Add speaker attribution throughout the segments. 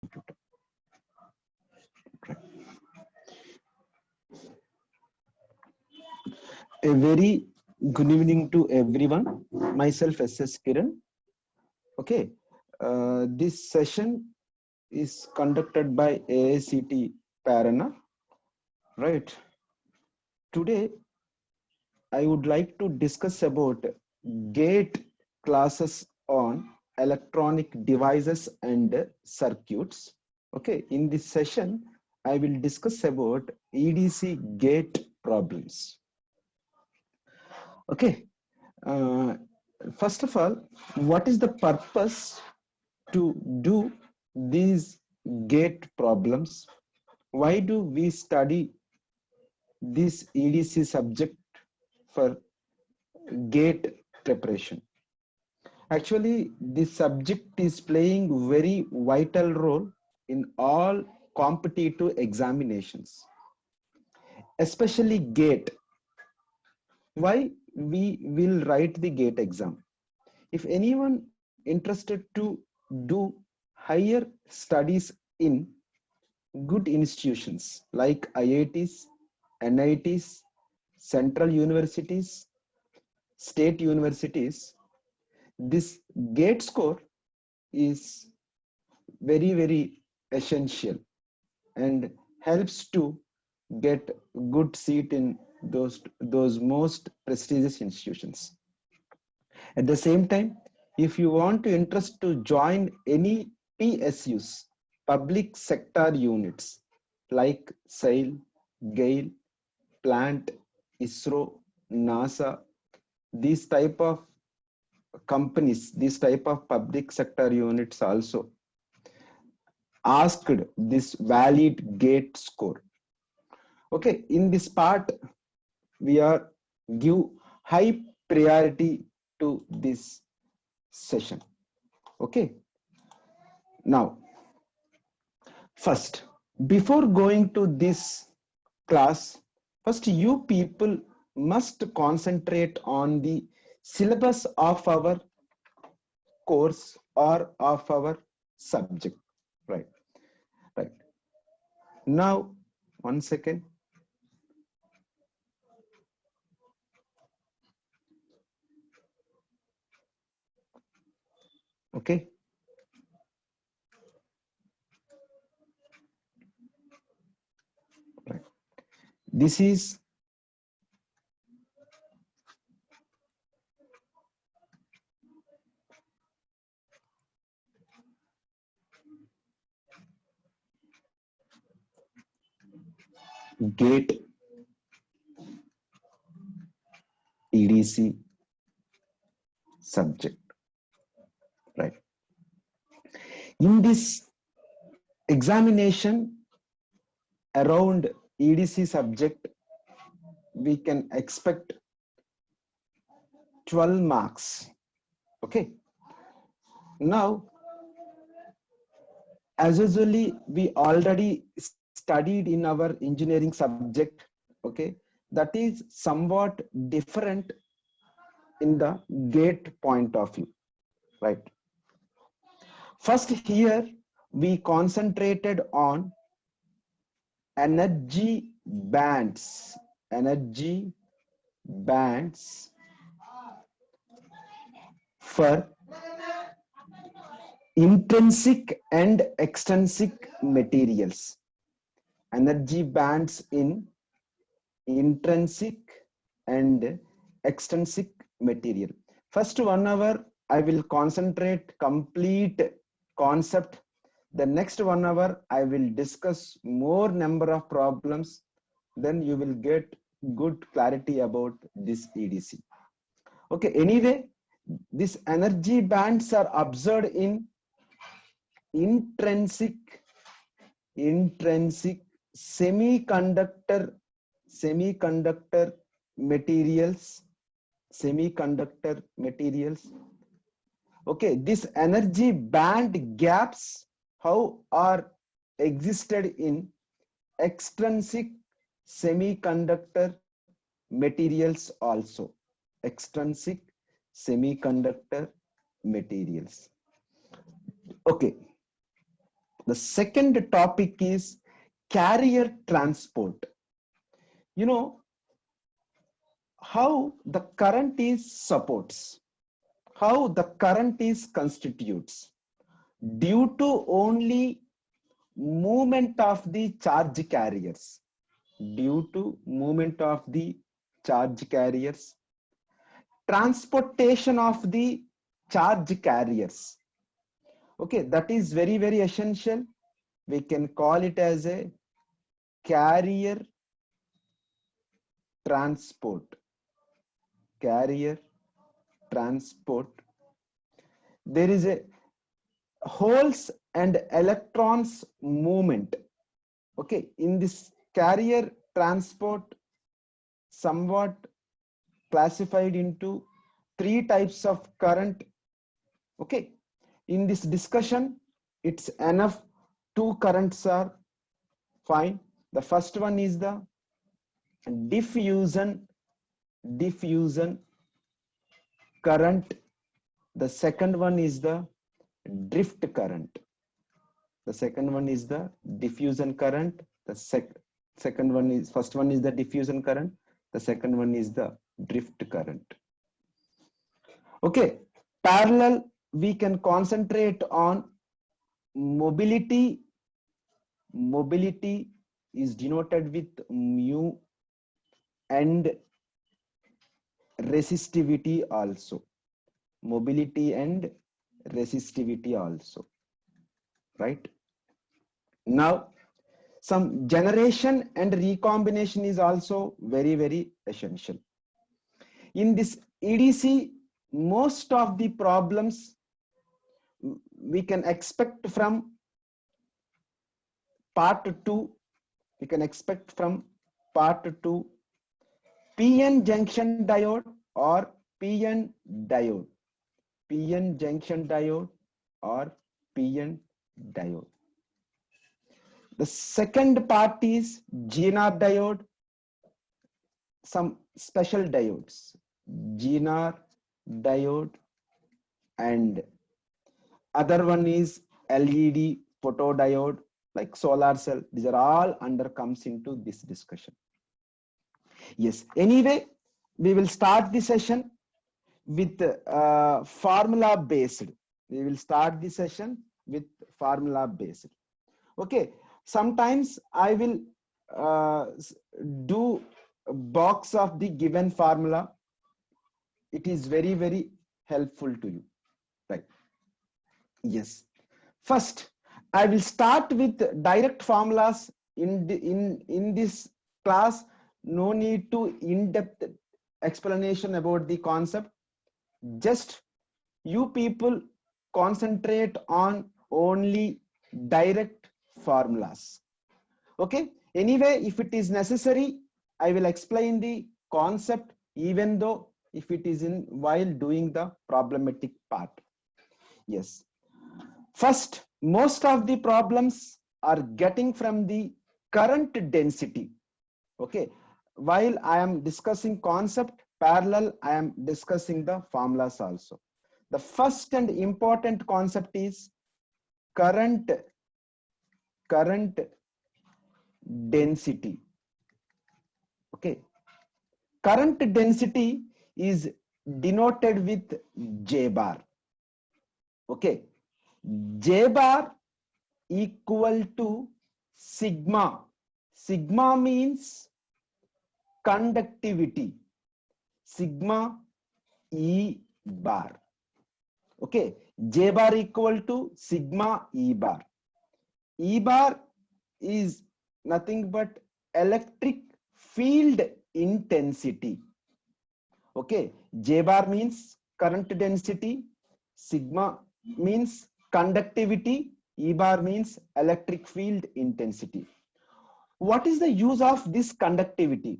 Speaker 1: A very good evening to everyone. Myself SS Kiran. Okay, this session is conducted by AICT Parana. Right. Today, I would like to discuss about GATE classes on electronic devices and circuits. Okay, in this session, I will discuss about EDC gate problems. Okay, first of all, what is the purpose to do these gate problems? Why do we study this EDC subject for gate preparation? Actually, this subject is playing very vital role in all competitive examinations, especially gate. Why we will write the gate exam? If anyone interested to do higher studies in good institutions like IITs, NITs, central universities, state universities, this gate score is very essential and helps to get good seat in those most prestigious institutions. At the same time, if you want to interest to join any PSUs, public sector units like SAIL, GAIL, Plant, ISRO, NASA, these type of companies, these type of public sector units also asked this valid gate score. Okay, in this part, we are give high priority to this session. Okay, now first, before going to this class, first you people must concentrate on the syllabus of our course or of our subject. Right now, 1 second. Okay, right. This is gate EDC subject, right? In this examination around EDC subject, we can expect 12 marks. Okay, now as usually we already studied in our engineering subject. Okay, that is somewhat different in the gate point of view, right? First, here we concentrated on energy bands for intrinsic and extrinsic materials. Energy bands in intrinsic and extrinsic material. First 1 hour I will concentrate complete concept. The next 1 hour I will discuss more number of problems. Then you will get good clarity about this EDC. Okay, anyway, these energy bands are observed in intrinsic semiconductor materials. Okay, this energy band gaps how are existed in extrinsic semiconductor materials also. Extrinsic semiconductor materials. Okay, The second topic is carrier transport. You know how the current is supports, how the current is constitutes due to only movement of the charge carriers, due to movement of the charge carriers, transportation of the charge carriers. Okay, that is very, very essential. We can call it as a carrier transport. Carrier transport. There is a holes and electrons movement. Okay, in this carrier transport, somewhat classified into three types of current. Okay, in this discussion, it's enough two currents are fine. The first one is the diffusion current. The second one is the drift current. The second one is the diffusion current. The second one is, first one is the diffusion current. The second one is the drift current. Okay, parallel, we can concentrate on mobility. Mobility is denoted with mu, and resistivity also. Mobility and resistivity also, right? Now, some generation and recombination is also very, very essential. In this EDC, most of the problems we can expect from part 2. We can expect from part 2 PN junction diode or PN diode. PN junction diode or PN diode. The second part is GNR diode, some special diodes, GNR diode, and other one is LED photodiode, like solar cell. These are all under comes into this discussion. Yes, anyway, we will start the session with formula based. We will start the session with formula based. Okay, sometimes I will do a box of the given formula. It is very, very helpful to you, right? Yes. First, I will start with direct formulas in this class. No need to in-depth explanation about the concept. Just you people concentrate on only direct formulas. Okay. Anyway, if it is necessary, I will explain the concept, even though if it is in while doing the problematic part. Yes. First, most of the problems are getting from the current density. Okay. While I am discussing concept, parallel, I am discussing the formulas also. The first and important concept is current density. Okay. Current density is denoted with J bar. Okay. J bar equal to sigma. Sigma means conductivity. Sigma E bar. Okay. J bar equal to sigma E bar. E bar is nothing but electric field intensity. Okay. J bar means current density. Sigma means conductivity. E bar means electric field intensity. What is the use of this conductivity?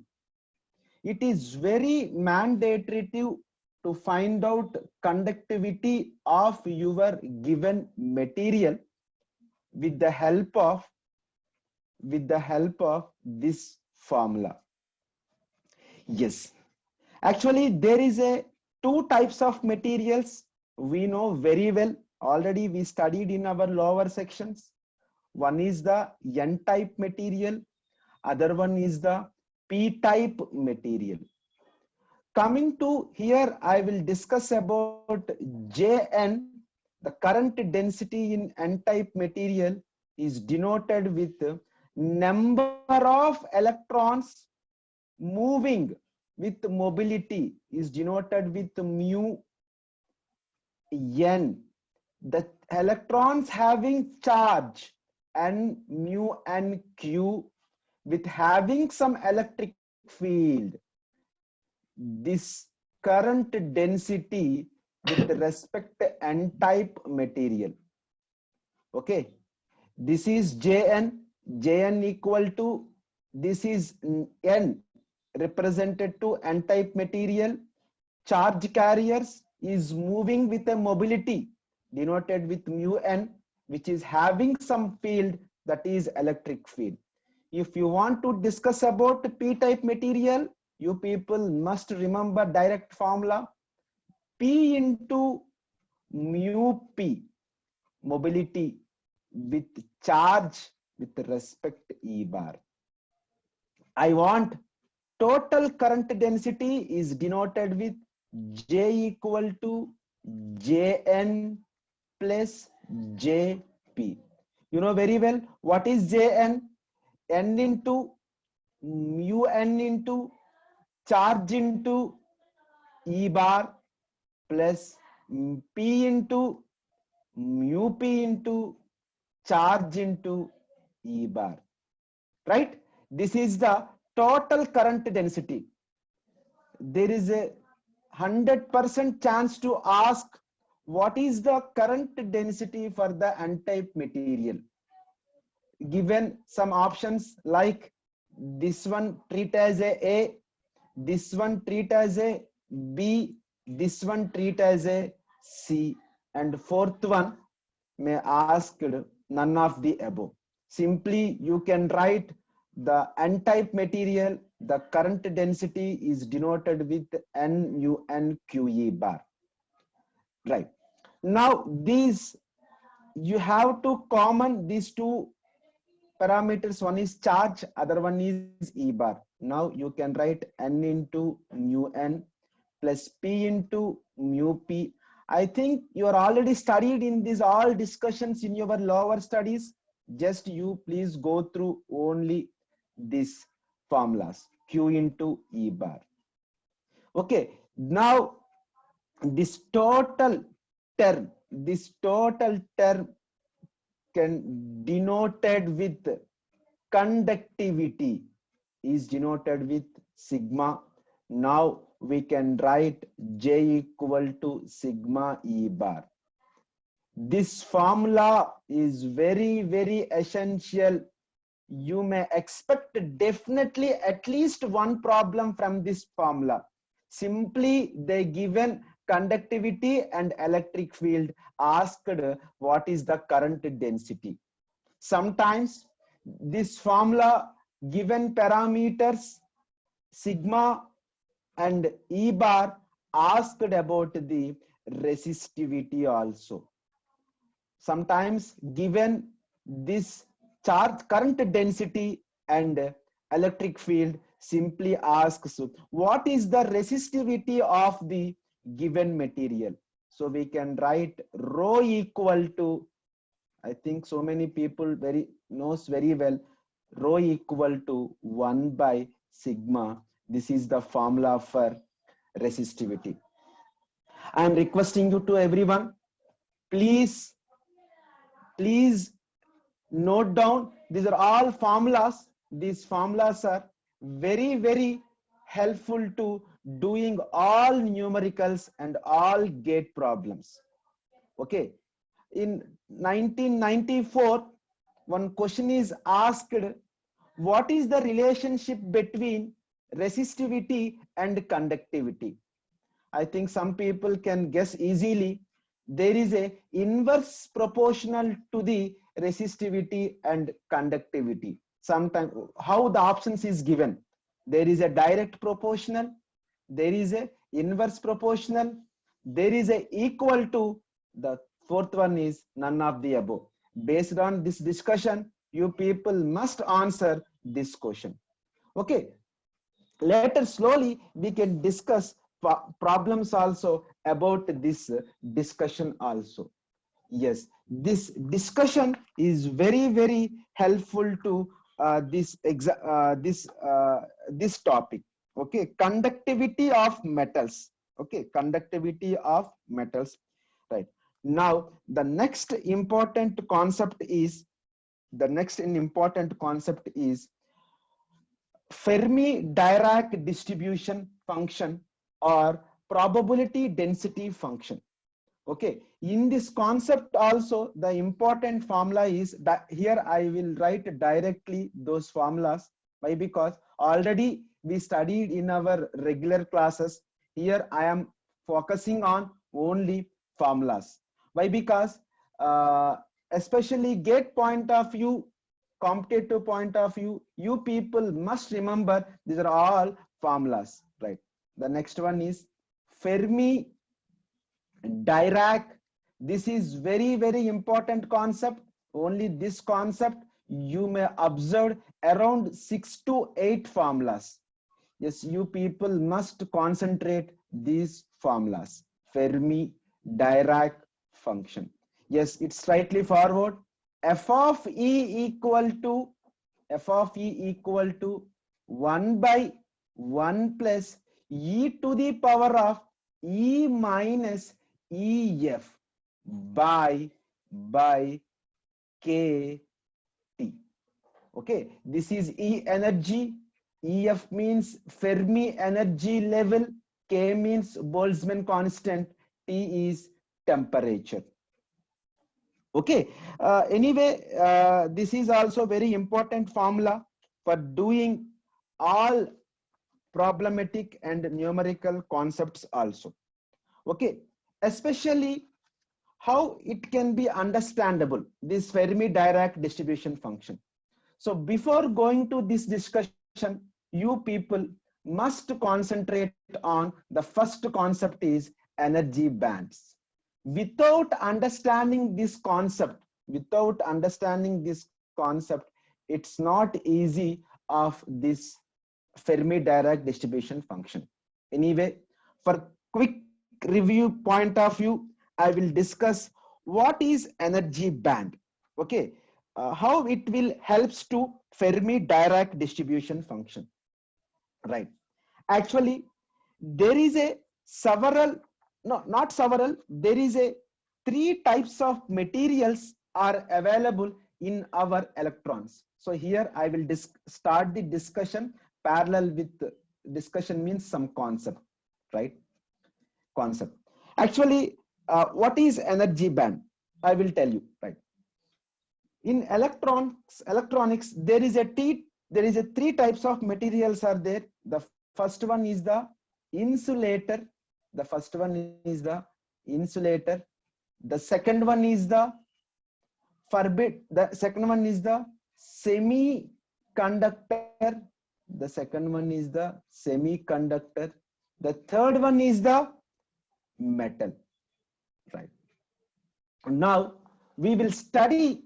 Speaker 1: It is very mandatory to find out conductivity of your given material with the help of this formula. Yes, actually there is a two types of materials we know very well. Already we studied in our lower sections. One is the N-type material, other one is the P-type material. Coming to here, I will discuss about Jn. The current density in N-type material is denoted with number of electrons moving with mobility is denoted with mu n. The electrons having charge and mu n q with having some electric field. This current density with respect to N-type material. Okay, this is Jn equal to, this is n represented to N-type material. Charge carriers is moving with a mobility denoted with mu n, which is having some field, that is electric field. If you want to discuss about P-type material, you people must remember direct formula, P into mu P, mobility with charge with respect to E bar. I want total current density is denoted with J equal to Jn plus Jp. You know very well what is Jn? N into mu n into charge into E bar plus P into mu P into charge into E bar. Right? This is the total current density. There is a 100% chance to ask what is the current density for the N-type material. Given some options like this one treat as a, this one treat as a B, this one treat as a C, and fourth one may ask none of the above. Simply you can write the N-type material, the current density is denoted with N mu n q e bar. Right. Now these, you have to common these two parameters, one is charge, other one is E bar. Now you can write N into mu n plus P into mu P. I think you are already studied in these all discussions in your lower studies. Just you please go through only these formulas, Q into E bar. Okay, now this total term can denoted with conductivity is denoted with sigma. Now we can write J equal to sigma E bar. This formula is very, very essential. You may expect definitely at least one problem from this formula. Simply they given conductivity and electric field, asked what is the current density. Sometimes this formula given parameters sigma and E bar, asked about the resistivity also. Sometimes given this charge current density and electric field, simply asks what is the resistivity of the given material. So we can write rho equal to, I think so many people knows very well, rho equal to 1 by sigma. This is the formula for resistivity. I am requesting you to everyone, please note down, these are all formulas. These formulas are very, very helpful to doing all numericals and all gate problems. Okay, in 1994, one question is asked, what is the relationship between resistivity and conductivity? I think some people can guess easily. There is a inverse proportional to the resistivity and conductivity. Sometimes how the options is given, there is a direct proportional, there is a inverse proportional, there is a equal to, the fourth one is none of the above. Based on this discussion, you people must answer this question. Okay, later slowly we can discuss problems also about this discussion also. Yes, this discussion is very helpful to this topic. Okay, conductivity of metals. Okay, conductivity of metals. Right. Now the next important concept is Fermi-Dirac distribution function or probability density function. Okay, in this concept also the important formula is that here I will write directly those formulas. Why? Because already we studied in our regular classes. Here I am focusing on only formulas. Why? Because especially gate point of view, competitive point of view, you people must remember these are all formulas, right? The next one is Fermi Dirac. This is very important concept. Only this concept you may observe around 6 to 8 formulas. Yes, you people must concentrate these formulas. Fermi Dirac function. Yes, it's slightly forward. F of E equal to 1 by 1 plus e to the power of E minus EF by KT. Okay, this is E energy, EF means Fermi energy level, K means Boltzmann constant, T is temperature. Okay, anyway, this is also very important formula for doing all problematic and numerical concepts also. Okay, especially how it can be understandable, this Fermi-Dirac distribution function. So before going to this discussion, you people must concentrate on the first concept is energy bands. Without understanding this concept, it's not easy of this Fermi-Dirac distribution function. Anyway, for quick review point of view, I will discuss what is energy band. Okay, how it will helps to Fermi-Dirac distribution function. Right. Actually, there is a several, no, not several, there is a 3 types of materials are available in our electrons. So here I will start the discussion parallel with discussion means some concept, right? Concept. Actually, what is energy band? I will tell you, right? In electronics, there is a 3 types of materials are there. The first one is the insulator. The second one is the semiconductor. The third one is the metal. Right. Now we will study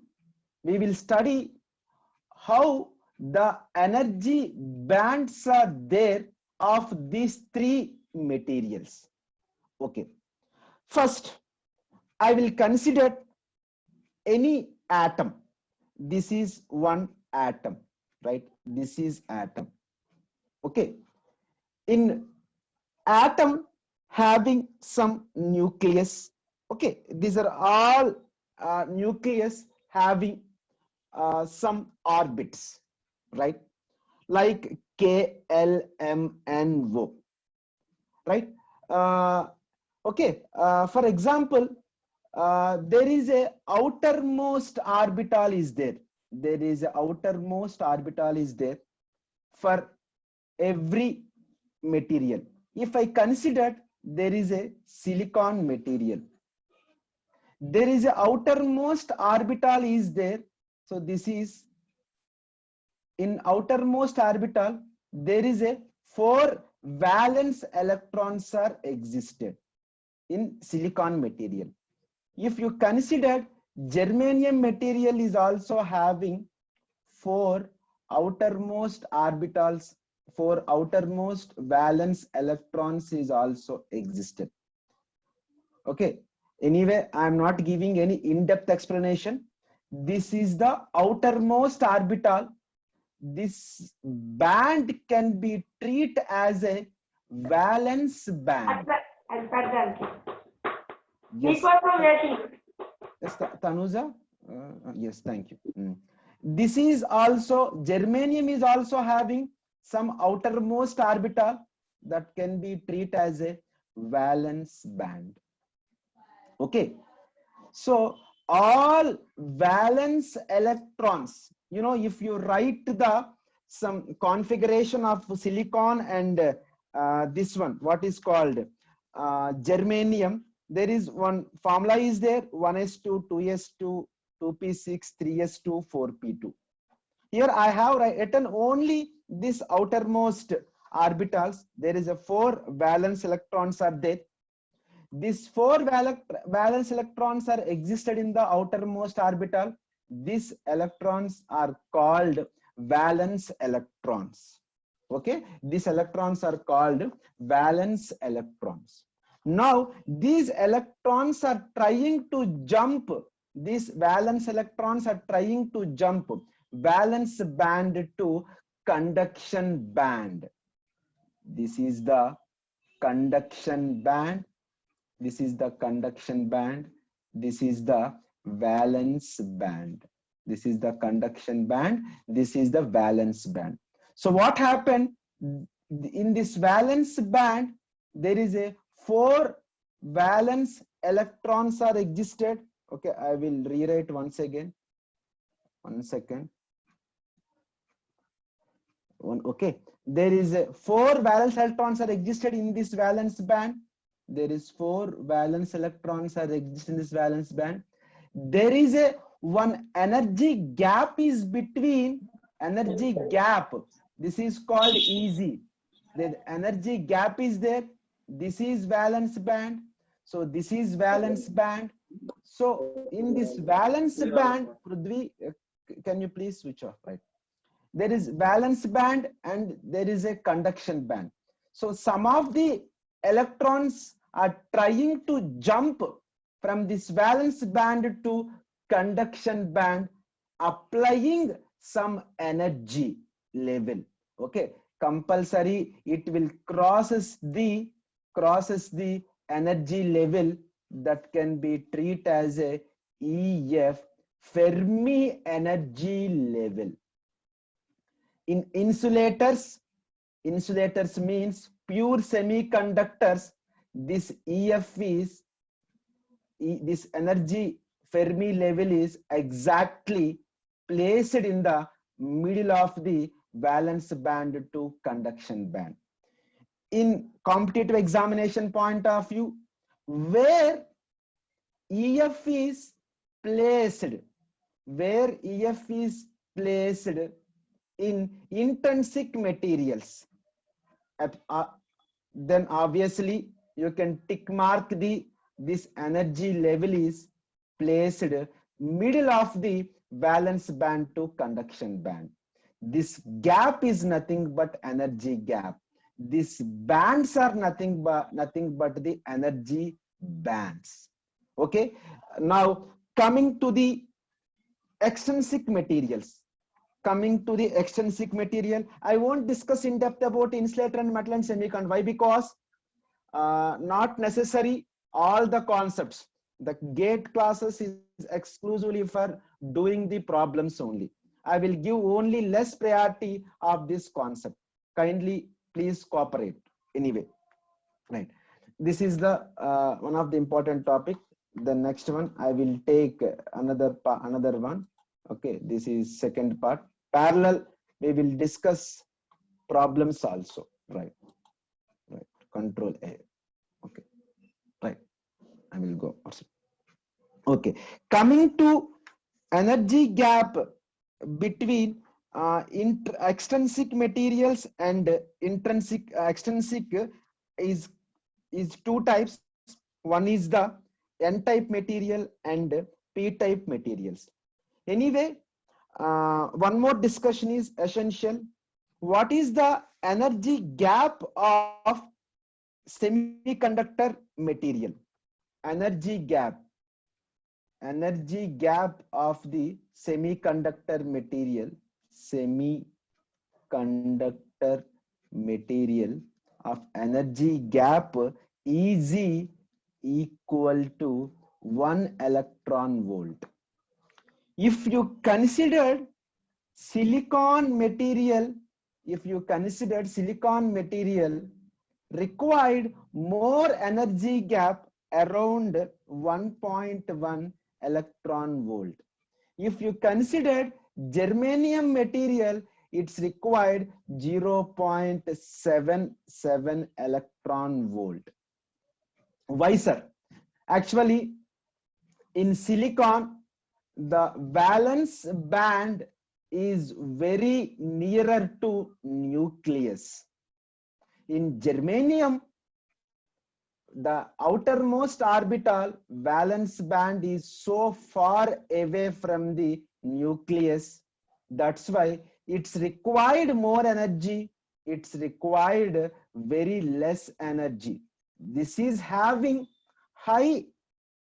Speaker 1: how the energy bands are there of these 3 materials. Okay. First, I will consider any atom. This is one atom, right? This is atom. Okay. In atom having some nucleus. Okay. These are all nucleus having some orbits, right? Like K, L, M, and O, right? Okay. For example, there is a outermost orbital is there. For every material. If I consider there is a silicon material, there is a outermost orbital is there. So this is in outermost orbital, there is a 4 valence electrons are existed in silicon material. If you consider Germanium material is also having four outermost orbitals, four outermost valence electrons is also existed. Okay. Anyway, I am not giving any in-depth explanation. This is the outermost orbital. This band can be treated as a valence band. Yes. Yes, Tanuja. Yes, thank you. This is also, germanium is also having some outermost orbital that can be treated as a valence band. Okay. So all valence electrons, you know, if you write the some configuration of silicon and this one, what is called germanium, there is one formula is there: 1s2, 2s2, 2p6, 3s2, 4p2. Here I have written only this outermost orbitals. There is a 4 valence electrons are there. These 4 valence electrons are existed in the outermost orbital. These electrons are called valence electrons. Okay, these electrons are called valence electrons. Now these electrons are trying to jump. These valence electrons are trying to jump valence band to conduction band. This is the conduction band. This is the conduction band. This is the valence band. This is the conduction band. This is the valence band. So what happened in this valence band? There is a 4 valence electrons are existed. Okay, I will rewrite once again. 1 second. Okay, there is a 4 valence electrons are existed in this valence band. There is 4 valence electrons are exist in this valence band. There is a one energy gap is between energy gap. This is called EZ. The energy gap is there. This is valence band. So this is valence band. So in this valence band, Prithvi, can you please switch off, right? There is valence band and there is a conduction band. So some of the electrons are trying to jump from this valence band to conduction band, applying some energy level. Okay, compulsory it will crosses the energy level that can be treated as a EF, Fermi energy level. In insulators means pure semiconductors, this EF is, this energy Fermi level is exactly placed in the middle of the valence band to conduction band. In competitive examination point of view, where EF is placed, in intrinsic materials, then obviously you can tick mark this energy level is placed middle of the valence band to conduction band. This gap is nothing but energy gap. These bands are nothing but the energy bands. Okay, now coming to the extrinsic materials. I won't discuss in depth about insulator and metal and semiconductor. Why? Because not necessary all the concepts. The gate classes is exclusively for doing the problems only. I will give only less priority of this concept. Kindly please cooperate anyway. Right. This is the one of the important topic. The next one I will take another one. Okay, this is second part. Parallel, we will discuss problems also. Right. Control A. Okay. Right. I will go. Okay. Coming to energy gap between extrinsic materials and intrinsic. Extrinsic is two types. One is the N-type material and p-type materials. Anyway, one more discussion is essential. What is the energy gap of semiconductor material? Energy gap. Energy gap of the semiconductor material. Semiconductor material of energy gap is equal to 1 electron volt. If you consider silicon material, required more energy gap around 1.1 electron volt. If you consider germanium material, it's required 0.77 electron volt. Why, sir? Actually, in silicon, the valence band is very nearer to nucleus. In germanium, the outermost orbital valence band is so far away from the nucleus. That's why it's required more energy. It's required very less energy. This is having high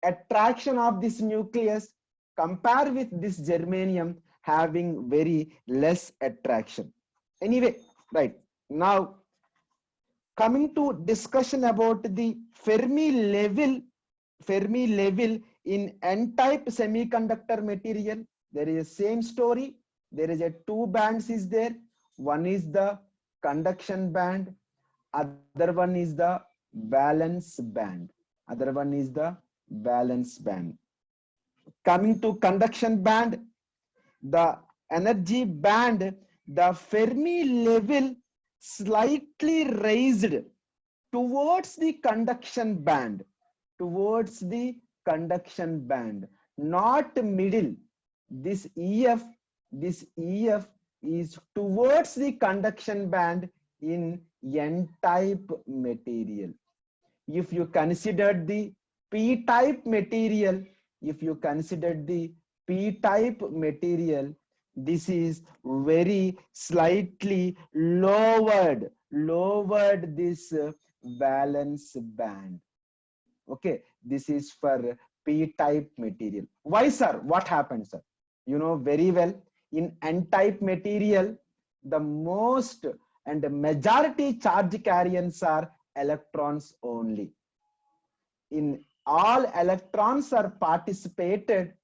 Speaker 1: attraction of this nucleus compared with this germanium having very less attraction. Anyway, right now, coming to discussion about the Fermi level in n-type semiconductor material, there is a same story. There is a two bands is there. One is the conduction band, other one is the valence band. Coming to conduction band, the energy band, the Fermi level slightly raised towards the conduction band, not middle. This EF is towards the conduction band in n-type material. If you consider the p-type material, this is very slightly lowered this valence band. Okay, this is for p-type material. Why, sir? What happened, sir? You know very well, in n-type material, the most and the majority charge carriers are electrons only. In all electrons are participated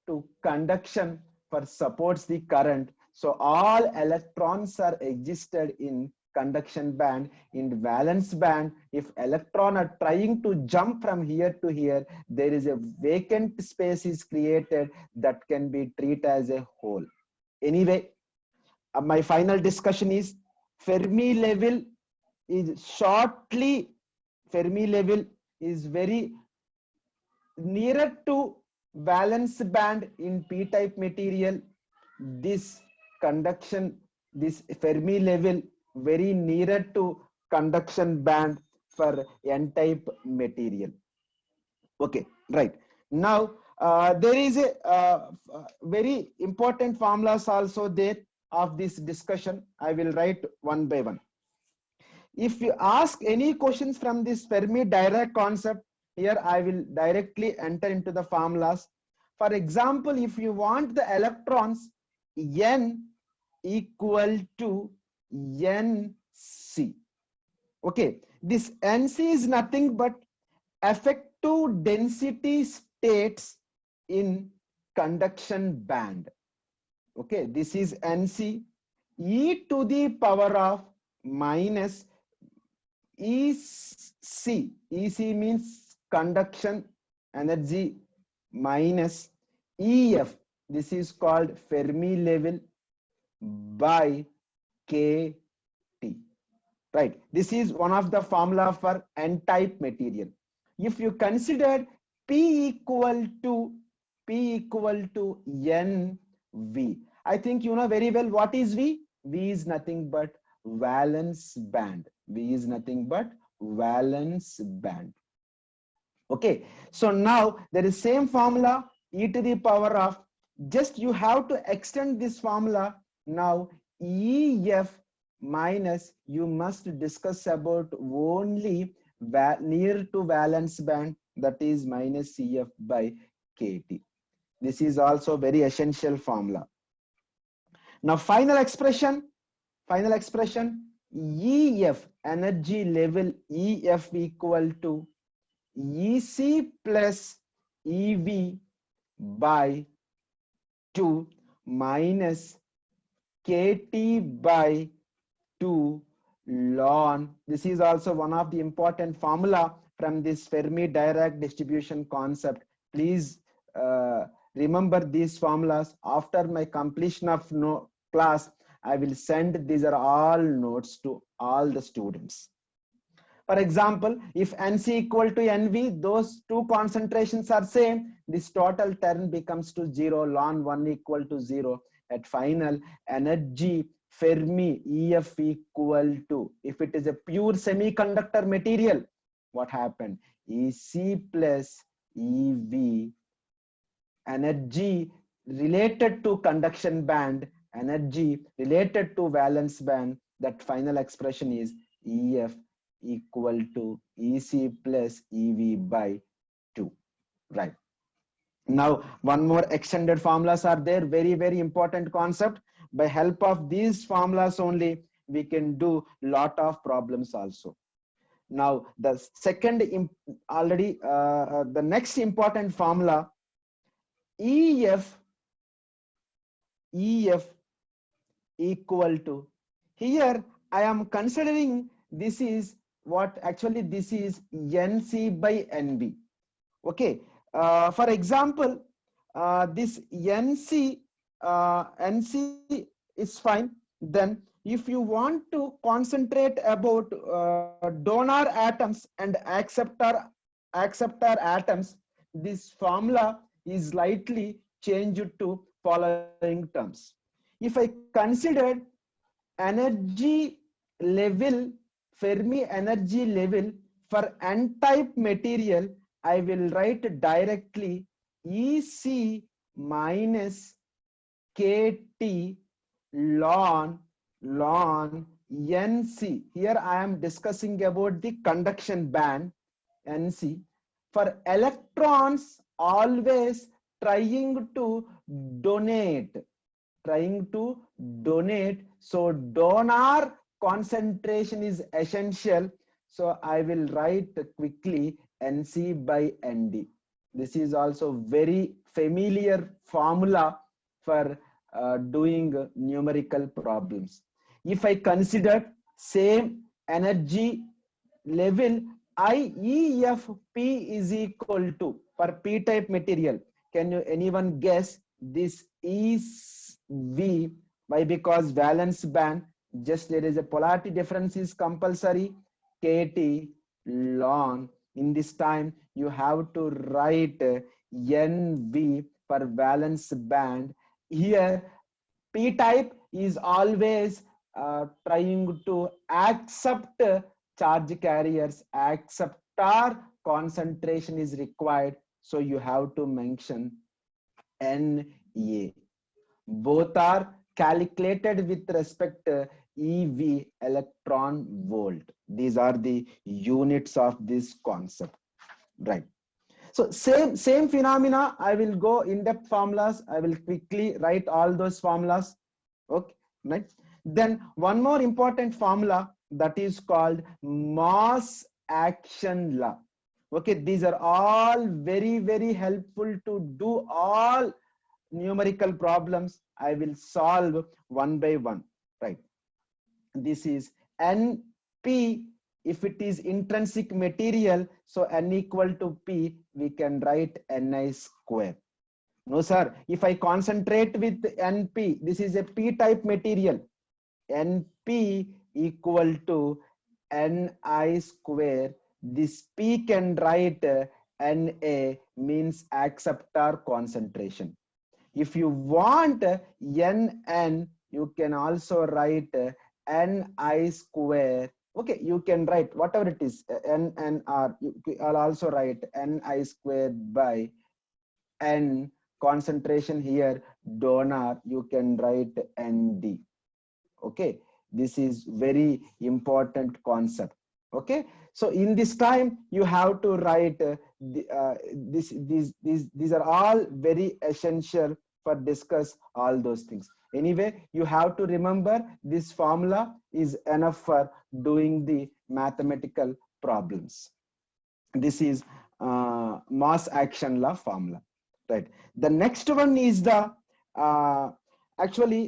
Speaker 1: to conduction for supports the current. So all electrons are existed in conduction band. In valence band, if electron are trying to jump from here to here, there is a vacant space is created that can be treated as a hole. Anyway, my final discussion is Fermi level is very nearer to valence band in p-type material. This Fermi level very nearer to conduction band for n-type material. Okay, right. Now there is a very important formulas also there of this discussion. I will write one by one. If you ask any questions from this Fermi Dirac concept, here I will directly enter into the formulas. For example, if you want the electrons n equal to nc, okay, this nc is nothing but effective density states in conduction band. Okay, this is nc, e to the power of minus EC. EC means conduction energy minus EF. This is called Fermi level by KT. Right. This is one of the formula for n-type material. If you consider P equal to NV, I think you know very well what is V. V is nothing but valence band. V is nothing but valence band. Okay, so now there is same formula e to the power of, just you have to extend this formula. Now EF minus, you must discuss about only near to valence band, that is minus CF by KT. This is also very essential formula. Now final expression, EF, energy level EF equal to EC plus EV by 2 minus KT by 2 ln. This is also one of the important formula from this Fermi-Dirac distribution concept. Please remember these formulas. After my completion of class, I will send these are all notes to all the students. For example, if NC equal to NV, those two concentrations are same, this total term becomes to 0, ln 1 equal to 0. At final, energy Fermi EF equal to, if it is a pure semiconductor material, what happened? EC plus EV, energy related to conduction band, energy related to valence band, that final expression is EF equal to EC plus EV by 2, right? Now one more extended formulas are there, very very important concept. By help of these formulas only we can do lot of problems also. Now the second the next important formula, EF equal to, here I am considering this is what actually this is NC by NB. Okay, for example, this NC is fine. Then if you want to concentrate about donor atoms and acceptor atoms, this formula is slightly changed to following terms. If I consider energy level, Fermi energy level for n-type material, I will write directly EC minus KT ln NC. Here I am discussing about the conduction band NC. For electrons, always trying to donate. So donor concentration is essential. So I will write quickly NC by ND. This is also very familiar formula for doing numerical problems. If I consider same energy level, IEFP is equal to, for p-type material, can you anyone guess? This is V. Why? Because valence band, just there is a polarity difference is compulsory. KT ln, in this time you have to write NV for valence band. Here p-type is always trying to accept charge carriers, acceptor concentration is required, so you have to mention Na. Both are calculated with respect to EV, electron volt. These are the units of this concept, right? So same phenomena, I will go in-depth formulas. I will quickly write all those formulas. Okay, right? Then one more important formula, that is called mass action law. Okay, these are all very very helpful to do all numerical problems. I will solve one by one, right? This is NP. If it is intrinsic material, so N equal to P, we can write Ni square. No sir, if I concentrate with NP, this is a p-type material, NP equal to Ni square. This P can write Na, means acceptor concentration. If you want Nn, you can also write Ni square. Okay, you can write whatever it is, NNR. I'll also write Ni square by N concentration here, donor, you can write ND. Okay, this is very important concept. Okay, so in this time you have to write these are all very essential for discuss all those things. Anyway, you have to remember this formula is enough for doing the mathematical problems. This is mass action law formula, right? The next one is the actually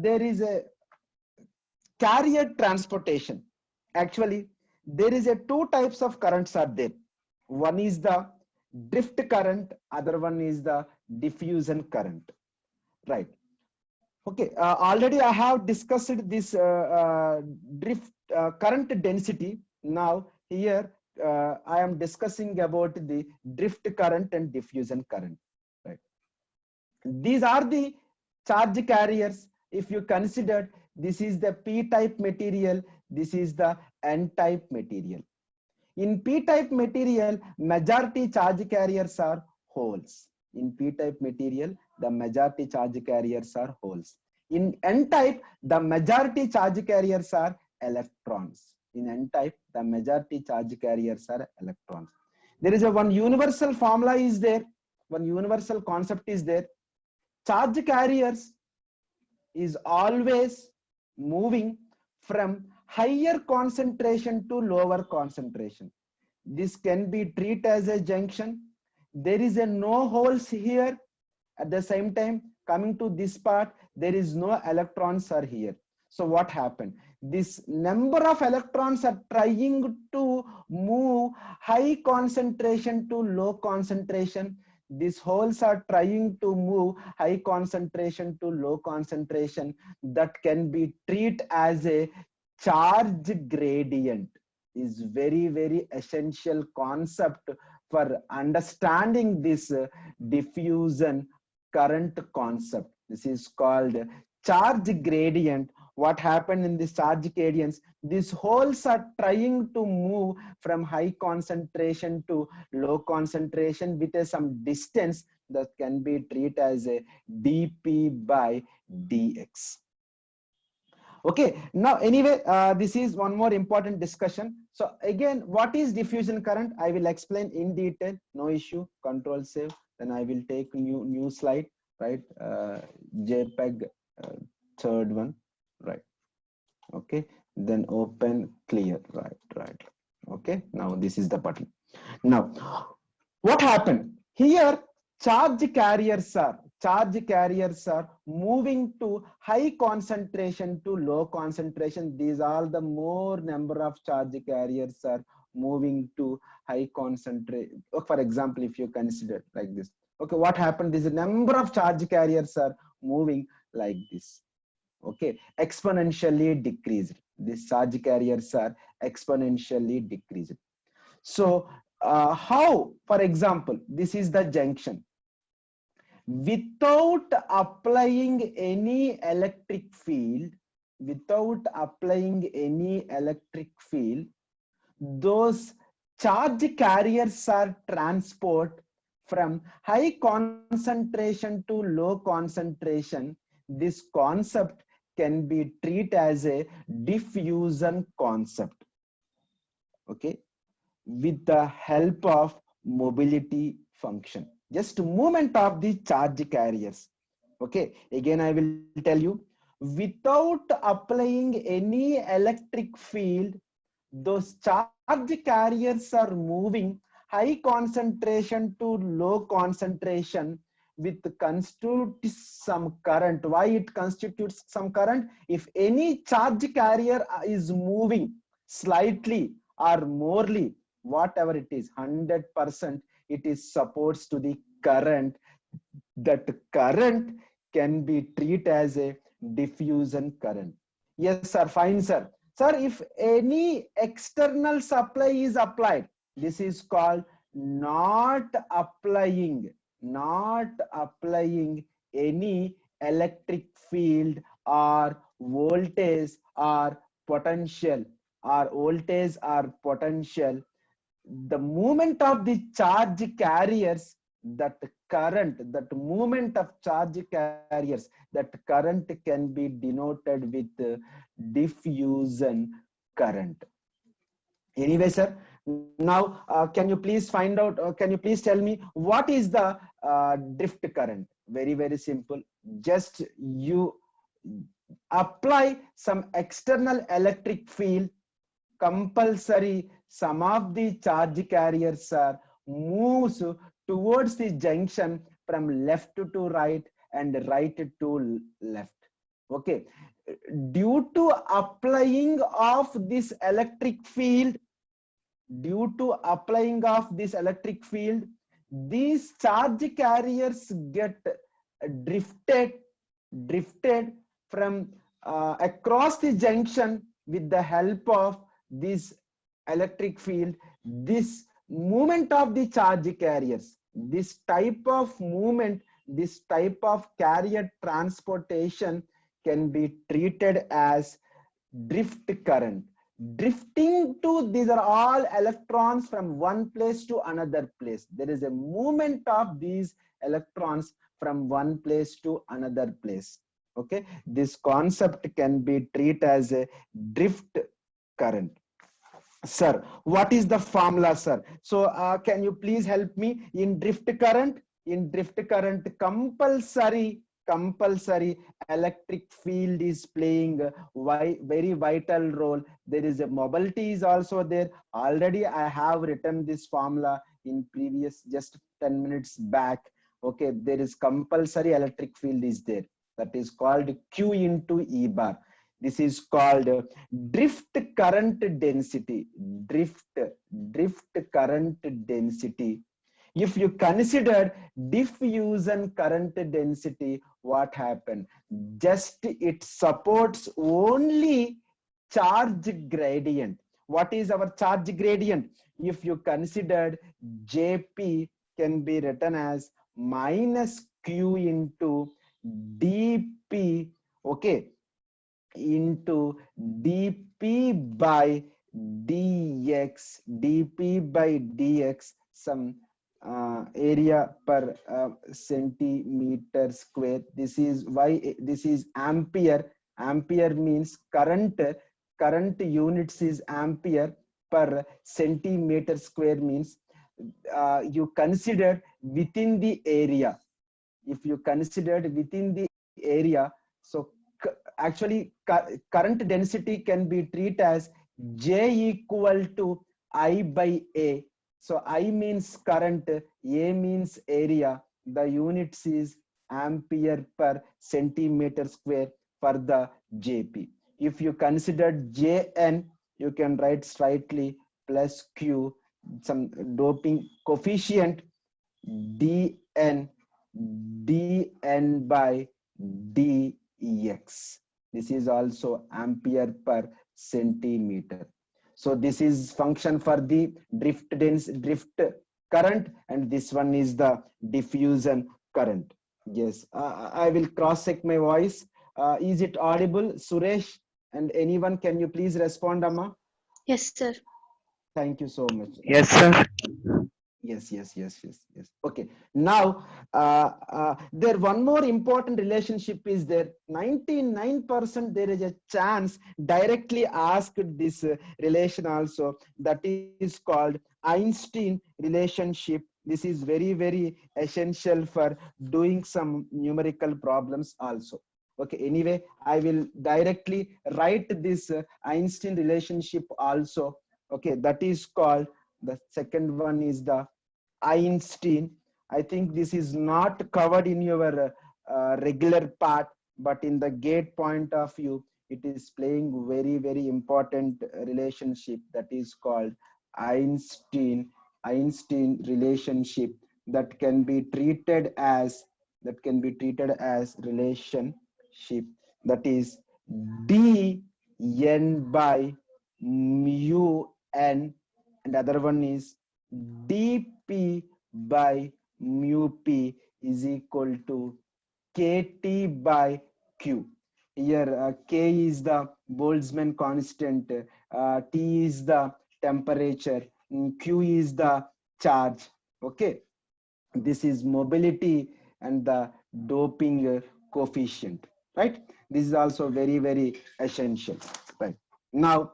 Speaker 1: there is a carrier transportation. Actually, there is a two types of currents are there. One is the drift current, other one is the diffusion current, right? Okay, already I have discussed this drift current density. Now here I am discussing about the drift current and diffusion current, right? These are the charge carriers. If you consider, this is the p-type material, this is the n-type material. In p-type material, majority charge carriers are holes. In p-type material, the majority charge carriers are holes. In n-type, the majority charge carriers are electrons. In n-type, the majority charge carriers are electrons. There is a one universal formula is there, one universal concept is there. Charge carriers is always moving from higher concentration to lower concentration. This can be treated as a junction. There is a no holes here. At the same time, coming to this part, there is no electrons are here. So what happened? This number of electrons are trying to move high concentration to low concentration. These holes are trying to move high concentration to low concentration. That can be treated as a charge gradient. Is very, very essential concept for understanding this diffusion current concept. This is called charge gradient. What happened in this charge gradients? These holes are trying to move from high concentration to low concentration with some distance that can be treated as a dP by dx. Okay, now anyway, this is one more important discussion. So again, what is diffusion current? I will explain in detail, no issue, control save. Then I will take new slide, right? JPEG third one, right? Okay, then open clear, right. Okay, now this is the button. Now, what happened? Here, charge carriers are moving to high concentration to low concentration. These are the more number of charge carriers are moving to high concentration. For example, if you consider like this, okay, what happened? This number of charge carriers are moving like this. Okay, exponentially decreased. These charge carriers are exponentially decreased. So how, for example, this is the junction. Without applying any electric field, those charge carriers are transport from high concentration to low concentration. This concept can be treated as a diffusion concept. Okay, with the help of mobility function, just movement of the charge carriers. Okay, again I will tell you, without applying any electric field, those charge carriers are moving high concentration to low concentration with constitutes some current. Why it constitutes some current? If any charge carrier is moving slightly or morely, whatever it is, 100%, it is supposed to the current. That current can be treated as a diffusion current. Yes sir, fine sir. Sir, if any external supply is applied, this is called not applying any electric field or voltage or potential, the movement of the charge carriers, that current, that movement of charge carriers, that current can be denoted with diffusion current. Anyway, sir, now can you please find out, can you please tell me what is the drift current? Very, very simple. Just you apply some external electric field, compulsory some of the charge carriers are moves towards the junction from left to right and right to left. Okay, due to applying of this electric field, these charge carriers get drifted from across the junction with the help of this electric field. This movement of the charge carriers, this type of movement, this type of carrier transportation can be treated as drift current. Drifting to, these are all electrons from one place to another place. There is a movement of these electrons from one place to another place. Okay, this concept can be treated as a drift current. Sir, what is the formula, sir? So can you please help me in drift current? In drift current, compulsory electric field is playing a very vital role. There is a mobility is also there. Already I have written this formula in previous just 10 minutes back. Okay, there is compulsory electric field is there. That is called Q into E bar. This is called drift current density. Drift current density. If you consider diffusion current density, what happened? Just it supports only charge gradient. What is our charge gradient? If you considered Jp can be written as minus Q into dp, okay, into dp by dx, some area per centimeter square. This is why this is ampere. Ampere means current units is ampere per centimeter square means you consider within the area. If you considered within the area, so actually current density can be treated as J equal to I by A. So I means current, A means area. The units is ampere per centimeter square for the Jp. If you consider Jn, you can write slightly plus Q, some doping coefficient dn by dx. This is also ampere per centimeter. So this is function for the drift current, and this one is the diffusion current. Yes, I will cross check my voice. Is it audible, Suresh? And anyone, can you please respond, Amma?
Speaker 2: Yes, sir.
Speaker 1: Thank you so much.
Speaker 3: Yes, sir.
Speaker 1: Yes. Okay. Now, there one more important relationship is there. 99% there is a chance directly asked this relation also. That is called Einstein relationship. This is very, very essential for doing some numerical problems also. Okay. Anyway, I will directly write this Einstein relationship also. Okay. That is called, the second one is the Einstein. I think this is not covered in your regular part, but in the gate point of view, it is playing very, very important relationship. That is called Einstein relationship. That can be treated as relationship. That is dn by mu n, and other one is dp by mu p is equal to kt by q. Here k is the Boltzmann constant, t is the temperature, q is the charge. Okay, This is mobility and the doping coefficient, right? This is also very, very essential, right? Now,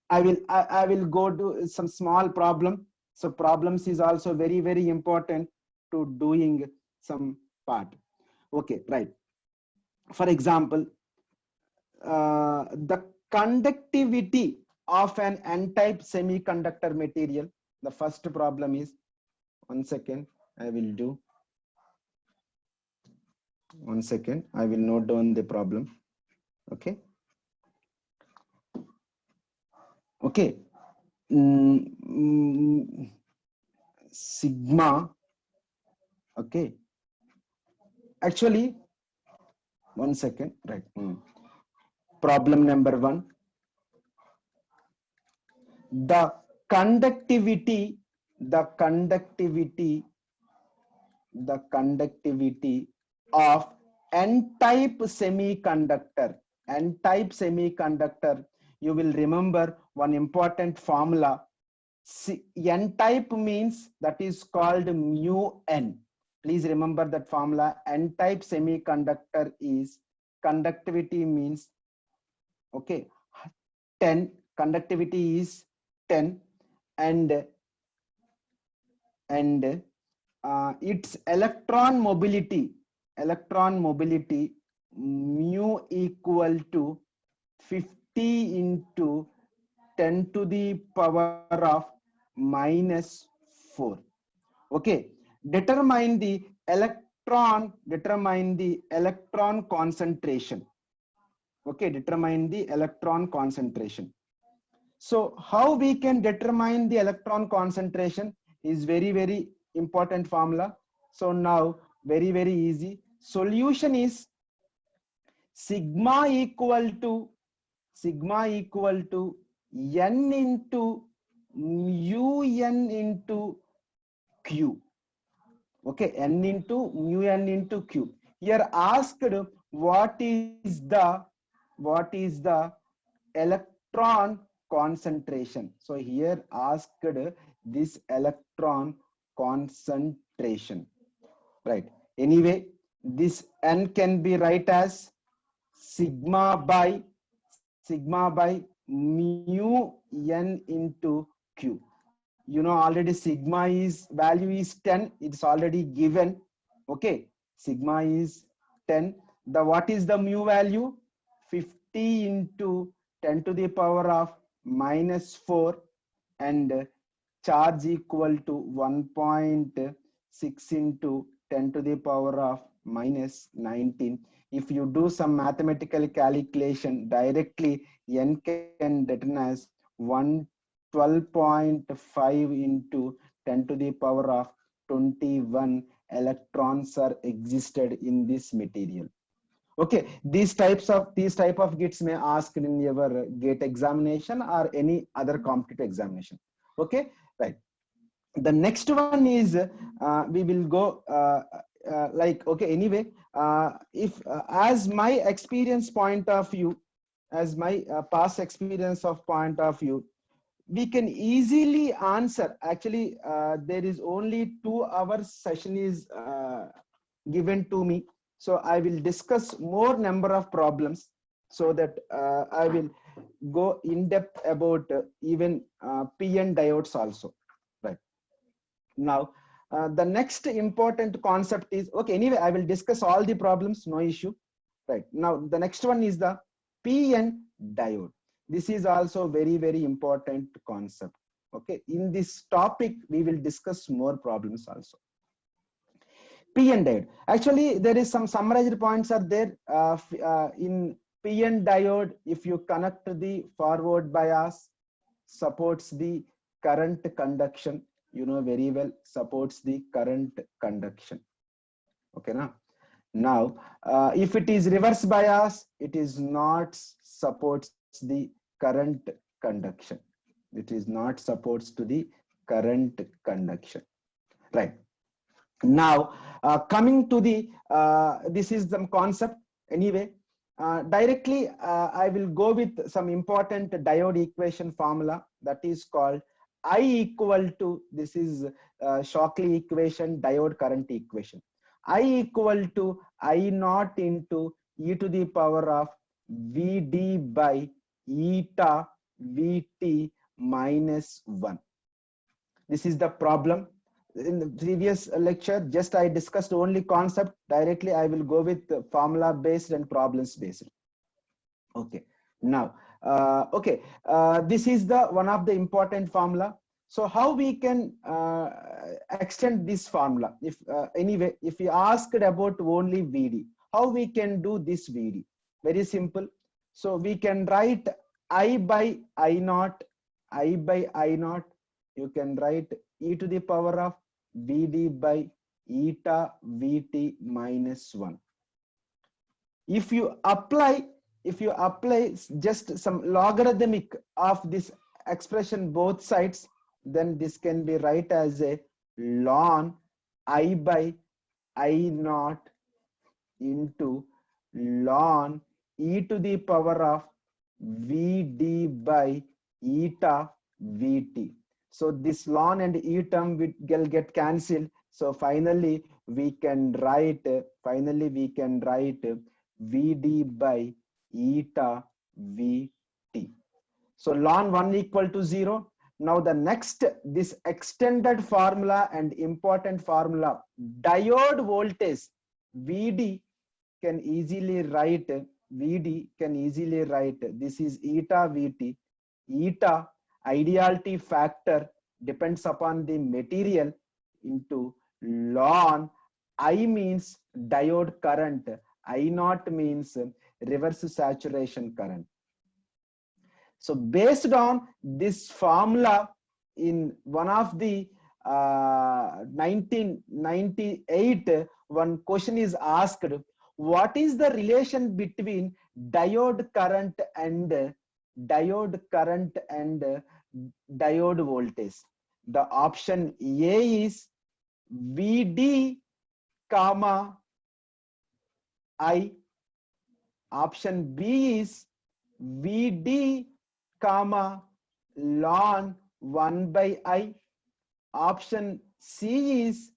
Speaker 1: I will go to some small problem. So problems is also very, very important to doing some part. Okay, right. For example, the conductivity of an n-type semiconductor material. The first problem is, 1 second, I will do. 1 second, I will note down the problem. Okay. Okay. Sigma. Okay. Actually, 1 second, right. Problem number 1. The conductivity, the conductivity of n-type semiconductor. N-type semiconductor, you will remember one important formula. N-type means that is called mu n. Please remember that formula. N-type semiconductor is conductivity means, okay, 10. Conductivity is 10, and its electron mobility mu equal to 50 into 10 to the power of -4. Okay, determine the electron concentration. Okay, determine the electron concentration. So how we can determine the electron concentration is very, very important formula. So now very, very easy. Solution is sigma equal to n into mu n into q. Okay, n into mu n into q. Here asked what is the electron concentration. So here asked this electron concentration, right? Anyway, this n can be write as sigma by mu n into q. You know already sigma is value is 10. It's already given. Okay, sigma is 10. The what is the mu value? 50 into 10 to the power of -4, and charge equal to 1.6 into 10 to the power of -19. If you do some mathematical calculation directly, n can determine as 112.5 into 10 to the power of 21 electrons are existed in this material. Okay, these type of gits may ask in your gate examination or any other competitive examination. Okay, right. The next one is we will go like, okay, anyway, if as my experience point of view, as my past experience of point of view, we can easily answer. Actually, there is only 2 hours session is given to me. So I will discuss more number of problems, so that I will go in depth about even PN diodes also. Right. Now, the next important concept is, okay, anyway, I will discuss all the problems, no issue. Right. Now, the next one is the PN diode. This is also very, very important concept. Okay. In this topic, we will discuss more problems also. PN diode. Actually, there is some summarized points are there. In PN diode, if you connect the forward bias, supports the current conduction. You know very well, supports the current conduction. Okay, now if it is reverse bias, it is not supports the current conduction. It is not supports to the current conduction. Right. Now, coming to the this is the concept. Anyway, directly I will go with some important diode equation formula, that is called I equal to, this is Shockley equation, diode current equation. I equal to I naught into e to the power of Vd by eta Vt minus 1. This is the problem. In the previous lecture, just I discussed only concept. Directly I will go with formula based and problems based. Okay. Now, this is the one of the important formula. So how we can extend this formula? If anyway, if we asked about only Vd, how we can do this Vd? Very simple. So we can write I by I naught, I by I naught. You can write e to the power of Vd by eta Vt minus 1. If you apply just some logarithmic of this expression both sides, then this can be write as a ln I by I naught into ln e to the power of Vd by eta Vt. So this ln and e term will get cancelled. So finally we can write Vd by eta Vt. So ln 1 equal to 0. Now the next, this extended formula and important formula, diode voltage Vd can easily write, this is eta Vt. Eta ideality factor depends upon the material into ln I means diode current, I naught means reverse saturation current. So based on this formula, in one of the 1998, one question is asked, what is the relation between diode current and diode voltage? The option A is Vd comma I. Option B is Vd comma ln 1 by I. Option C is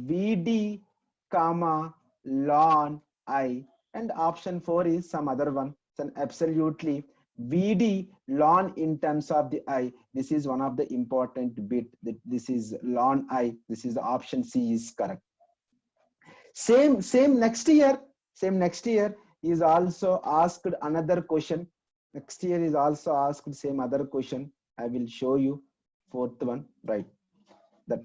Speaker 1: Vd comma ln I. And option 4 is some other one. So absolutely Vd ln in terms of the I. This is one of the important bit, that this is ln I. This is the option C is correct. Same next year is also asked another question. Next year is also asked same other question. I will show you fourth one, right? That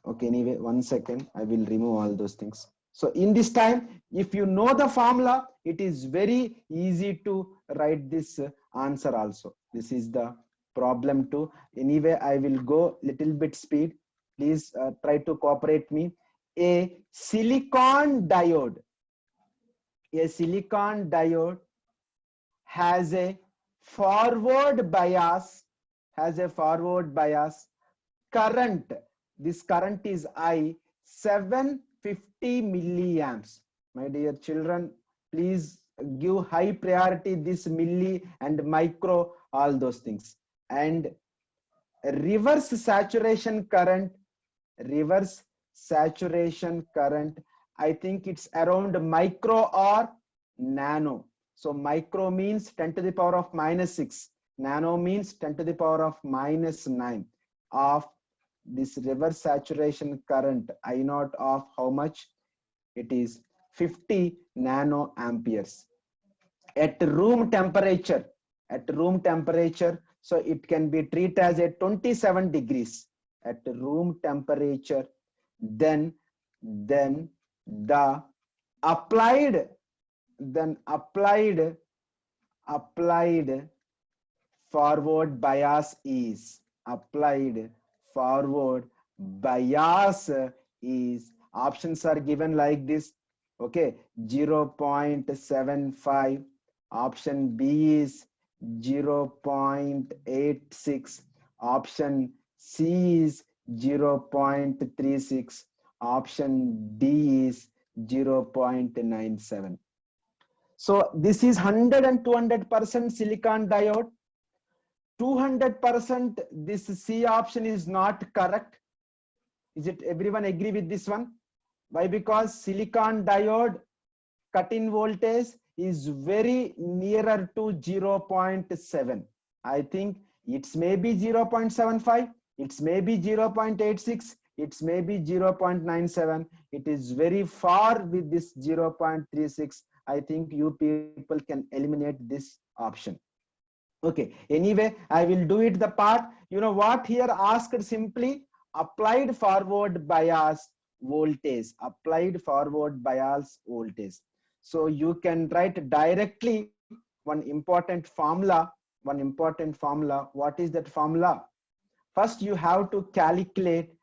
Speaker 1: okay. Anyway, 1 second. I will remove all those things. So in this time, if you know the formula, it is very easy to write this answer also. This is the problem too. Anyway, I will go little bit speed. Please try to cooperate me. A silicon diode has a forward bias, current. This current is I, 750 milliamps. My dear children, please give high priority this milli and micro, all those things. And reverse saturation current, I think it's around micro or nano. So micro means 10 to the power of -6. Nano means 10 to the power of -9 of this reverse saturation current. I naught of how much? It is 50 nano amperes. At room temperature, so it can be treated as a 27 degrees at room temperature. Then the applied forward bias is options are given like this. Okay, 0.75. Option B is 0.86. Option C is 0.36. Option D is 0.97. So this is 100 and 200% silicon diode. 200%, this C option is not correct. Is it everyone agree with this one? Why? Because silicon diode cut-in voltage is very nearer to 0.7. I think it's maybe 0.75, it's maybe 0.86, it's maybe 0.97. It is very far with this 0.36. I think you people can eliminate this option. Okay, anyway, I will do it the part. You know what, here asked simply applied forward bias voltage, applied forward bias voltage. So you can write directly one important formula, one important formula. What is that formula? First you have to calculate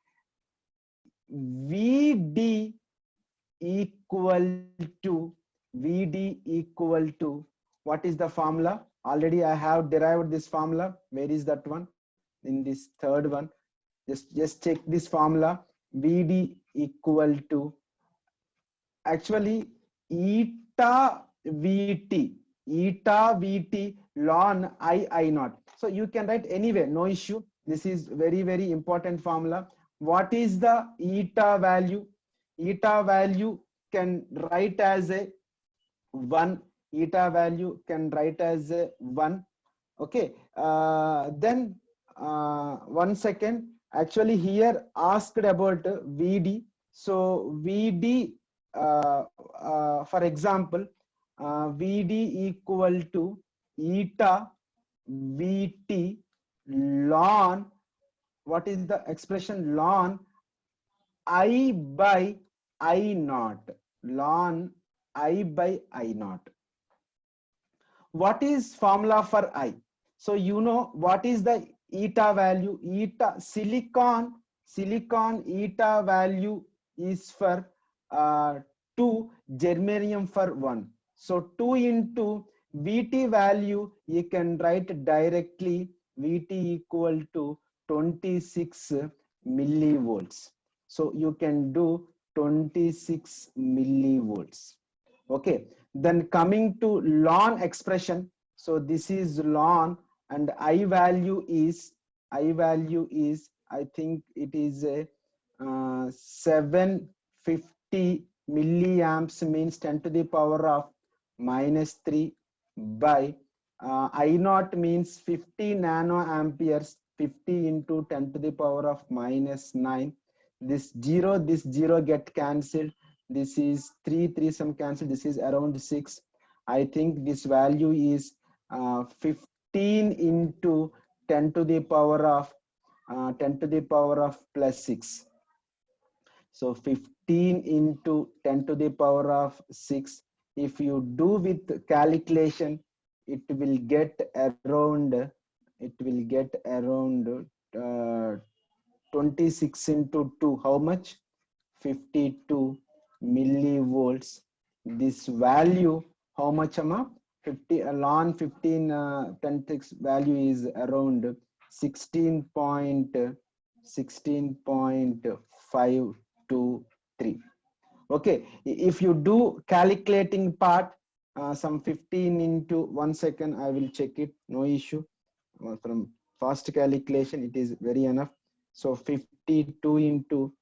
Speaker 1: vd equal to vd equal to, what is the formula? Already I have derived this formula. Where is that one? In this third one, just check this formula. vd equal to, actually, eta vt, eta vt ln I naught. So you can write anyway, no issue. This is very, very important formula. What is the eta value? Eta value can write as a 1. Eta value can write as a 1. Okay, then 1 second. Actually here asked about vd. So vd, for example, vd equal to eta vt ln, what is the expression? Ln I by I naught, ln I by I naught. What is formula for I? So you know what is the eta value? Eta silicon eta value is for 2, germanium for 1. So 2 into vt value, you can write directly vt equal to 26 millivolts. So you can do 26 millivolts. Okay, then coming to ln expression. So this is ln, and I value is I think it is a 750 milliamps, means 10 to the power of -3 by I naught means 50 nanoamperes, 50 into 10 to the power of -9. This 0 get cancelled. This is 3 some cancel. This is around 6. I think this value is 15 into 10 to the power of +6. So 15 into 10 to the power of 6. If you do with calculation, it will get around 26 into 2. How much? 52 millivolts. This value, how much, Amma? 50 ln 15 10 value is around 16.523. Okay, if you do calculating part, some 15 into 1 second, I will check it, no issue. From fast calculation, it is very enough. So 52 into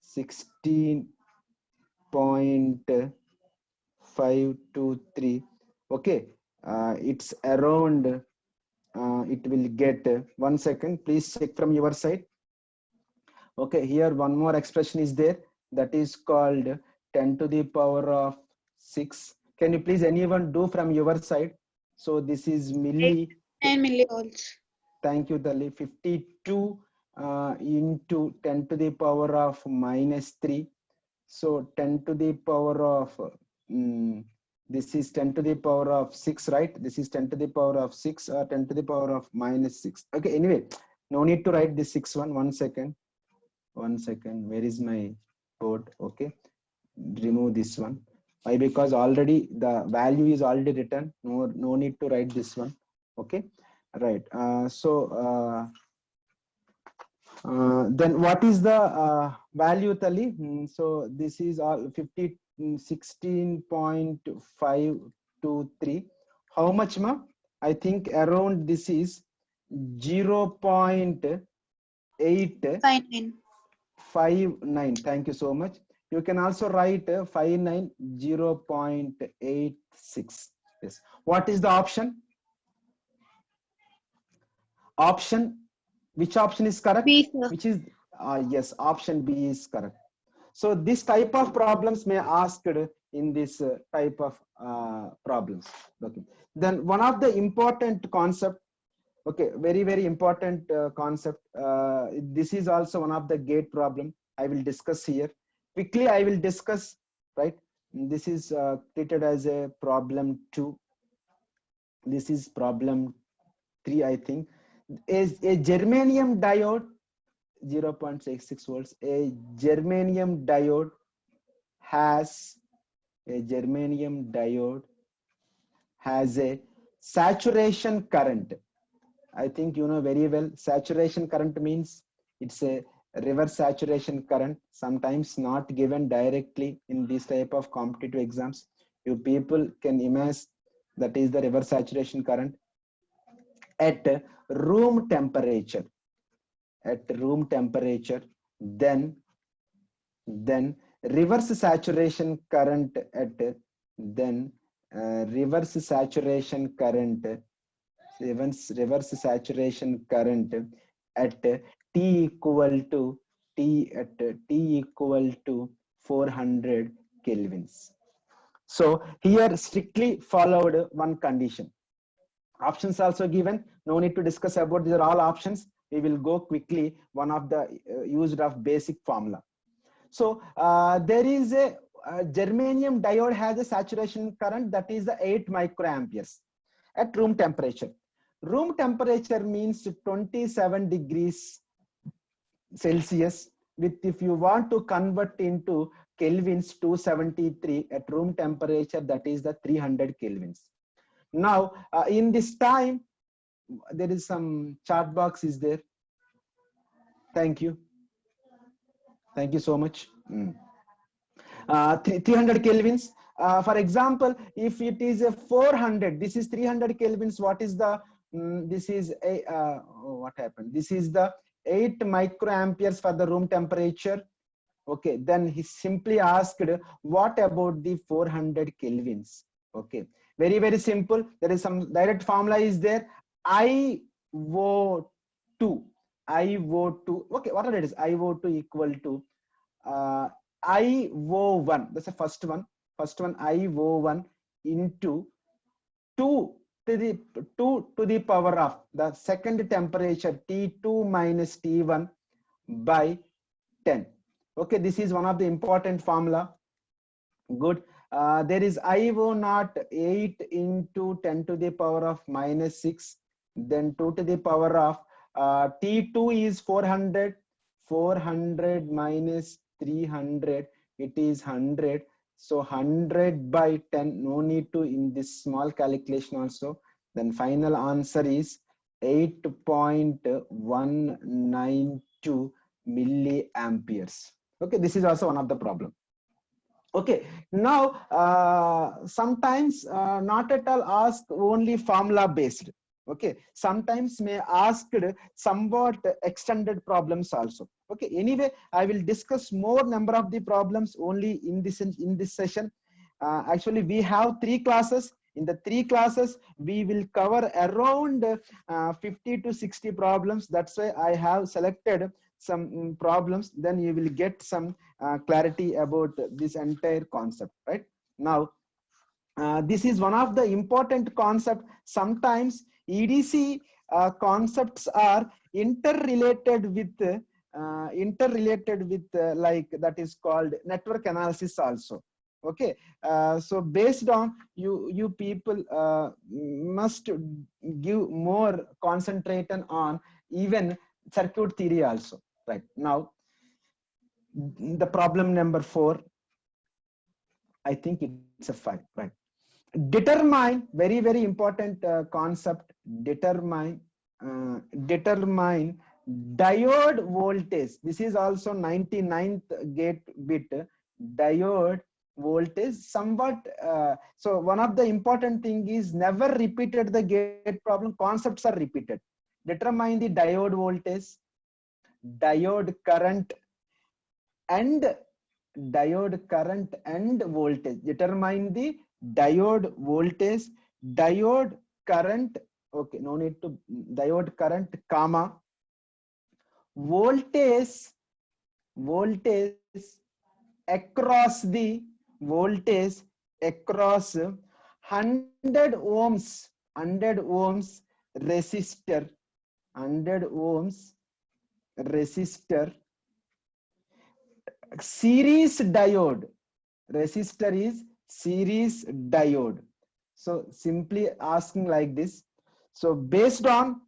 Speaker 1: 16.523. Okay, it's around, it will get 1 second, please check from your side. Okay, here one more expression is there, that is called 10 to the power of 6. Can you please anyone do from your side? So this is milli.
Speaker 2: 10 millivolts.
Speaker 1: Thank you, Dali. 52 into 10 to the power of -3. So 10 to the power of, this is 10 to the power of 6, right? This is 10 to the power of 6 or 10 to the power of -6. Okay, anyway, no need to write this 6 one. 1 second. 1 second. Where is my code? Okay, remove this one. Why? Because already the value is already written. No need to write this one. Okay, right. Then what is the value, Tali? So this is all 16.523. How much, ma? I think around this is 0.859. 59. Thank you so much. You can also write 59 0.86. Yes. What is the option? Option. Which option is correct?
Speaker 2: B, sir.
Speaker 1: Which is yes. Option B is correct. So this type of problems may asked in this type of problems. Okay. Then one of the important concept. Okay, very important concept. This is also one of the gate problem I will discuss here. Quickly, I will discuss. Right. This is treated as a problem 2. This is problem 3, I think. Is a germanium diode 0.66 volts. A germanium diode has a saturation current. I think you know very well. Saturation current means it's a reverse saturation current. Sometimes not given directly in this type of competitive exams. You people can imagine that is the reverse saturation current at room temperature. At room temperature, then reverse saturation current at reverse saturation current at t equal to 400 kelvins. So here strictly followed one condition. Options also given. No need to discuss about. These are all options. We will go quickly. One of the used of basic formula. So there is a germanium diode has a saturation current that is the 8 microamperes at room temperature. Room temperature means 27 degrees Celsius. With if you want to convert into kelvins, 273 at room temperature, that is the 300 kelvins. Now in this time, there is some chat box is there. Thank you. Thank you so much. 300 kelvins. For example, if it is a 400, this is 300 kelvins. What is the? This is a what happened? This is the 8 microamperes for the room temperature. Okay, then he simply asked, what about the 400 kelvins? Okay, very simple. There is some direct formula is there. IO2. Okay, what it is? IO2 equal to IO1. That's the first one. IO1 into 2 to the power of the second temperature T2 minus T1 by 10. Okay, this is one of the important formula. Good. There is IO0 8 into 10 to the power of minus 6. Then 2 to the power of T2 is 400. 400 minus 300, it is 100. So 100 by 10, no need to in this small calculation also. Then final answer is 8.192 milliamperes. Okay, this is also one of the problem. Okay, now sometimes not at all ask only formula based. Okay, sometimes may asked somewhat extended problems also. Okay, anyway, I will discuss more number of the problems only in this session. Actually, we have 3 classes. In the 3 classes, we will cover around 50 to 60 problems. That's why I have selected some problems. Then you will get some clarity about this entire concept. Right now, this is one of the important concept. Sometimes EDC concepts are interrelated with like that is called network analysis also. Okay, so based on you people must give more concentration on even circuit theory also. Right now, the problem number 4, I think it's a 5. Right. Determine, very important concept. Determine diode voltage. This is also 99th gate bit. Diode voltage somewhat. So one of the important thing is never repeated the gate problem. Concepts are repeated. Determine the diode voltage, diode current, and diode current and voltage. Determine the diode voltage, diode current, okay, no need to, diode current comma voltage, voltage across the voltage across 100 ohms, 100 ohms resistor, 100 ohms resistor, series diode. Resistor is series diode. So simply asking like this. So based on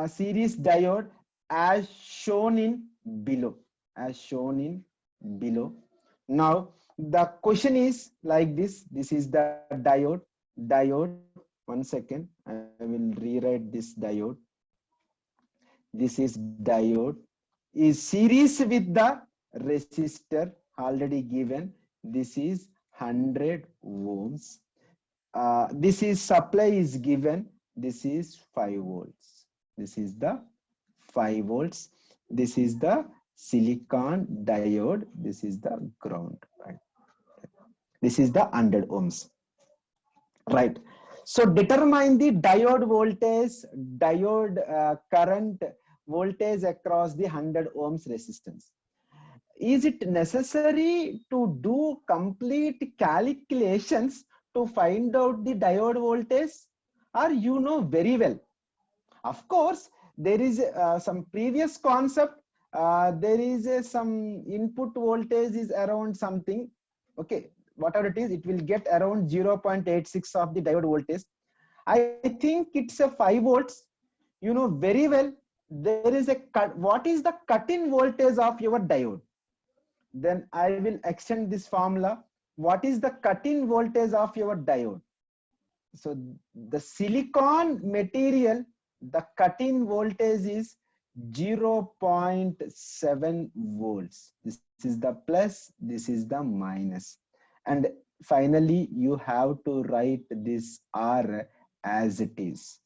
Speaker 1: series diode as shown in below, as shown in below. Now the question is like this. This is the diode, diode. One second, I will rewrite this diode. This is diode is series with the resistor already given. This is 100 ohms. This is supply is given. This is 5 volts. This is the 5 volts. This is the silicon diode. This is the ground. Right. This is the 100 ohms. Right. So determine the diode voltage, diode current voltage across the 100 ohms resistance. Is it necessary to do complete calculations to find out the diode voltage? Or you know very well? Of course, there is some previous concept. There is some input voltage is around something. Okay, whatever it is, it will get around 0.86 of the diode voltage. I think it's a 5 volts. You know very well. There is a cut. What is the cut-in voltage of your diode? Then I will extend this formula. What is the cut-in voltage of your diode? So the silicon material, the cut-in voltage is 0.7 volts. This is the plus, this is the minus. And finally, you have to write this R as it is.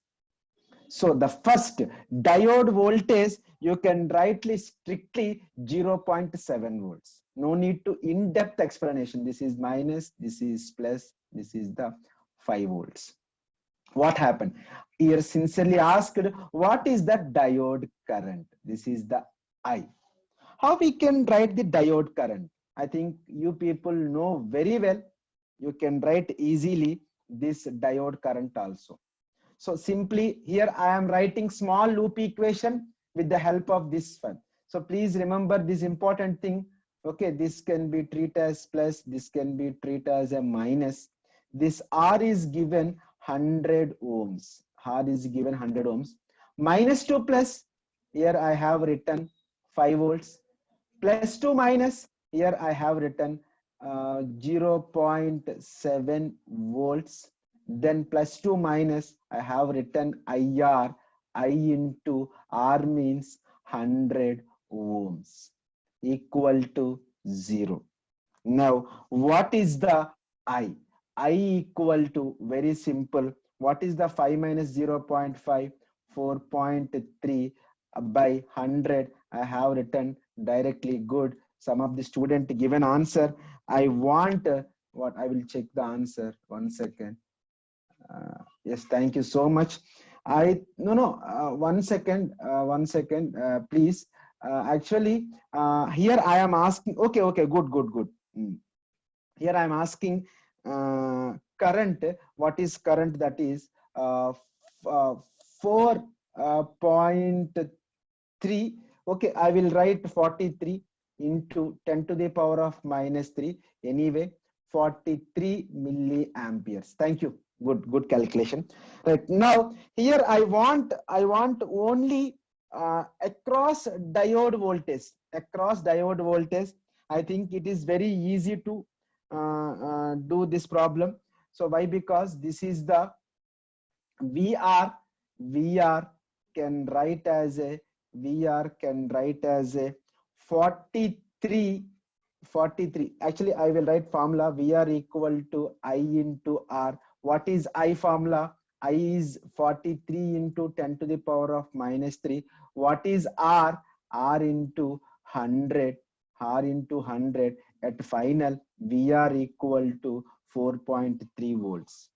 Speaker 1: So the first diode voltage, you can write strictly 0.7 volts. No need to in-depth explanation. This is minus, this is plus, this is the 5 volts. What happened? Here sincerely asked, what is the diode current? This is the I. How we can write the diode current? I think you people know very well. You can write easily this diode current also. So simply here I am writing small loop equation with the help of this one. So please remember this important thing. Okay, this can be treated as plus, this can be treated as a minus. This R is given 100 ohms. R is given 100 ohms. Minus to plus, here I have written 5 volts. Plus to minus, here I have written 0.7 volts. Then plus to minus, I have written IR. I into R means 100 ohms equal to 0. Now, what is the I? I equal to, very simple. What is the 5 minus 0.5? 4.3 by 100. I have written directly. Good. Some of the student given answer. I want what? I will check the answer. 1 second. Yes, thank you so much. No, 1 second, 1 second, please. Actually, here I am asking. Okay, good. Here I am asking current. What is current? That is 4.3. Okay, I will write 43 into 10 to the power of minus 3. Anyway, 43 milliamperes. Thank you. Good calculation. Right now, here I want only across diode voltage. Across diode voltage, I think it is very easy to do this problem. So why? Because this is the VR can write as a 43. Actually, I will write formula. VR equal to I into R. What is I formula? I is 43 into 10 to the power of minus 3. What is R? R into 100 R into 100 at final VR equal to 4.3 volts.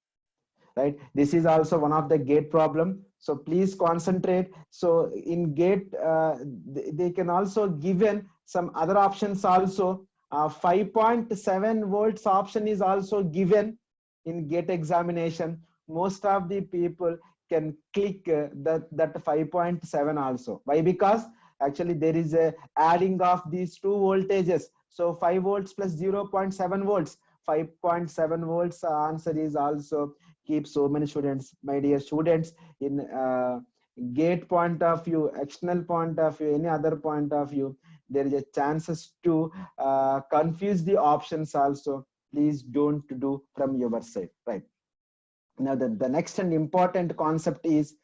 Speaker 1: Right, this is also one of the gate problem, so please concentrate. So in gate they can also given some other options also. 5.7 volts option is also given in gate examination. Most of the people can click that 5.7 also. Why? Because actually there is a adding of these two voltages, so 5 volts plus 0.7 volts, 5.7 volts answer is also keep so many students. My dear students, in gate point of view, external point of view, any other point of view, there is a chances to confuse the options also. Please don't do from your side, right? Now the next and important concept is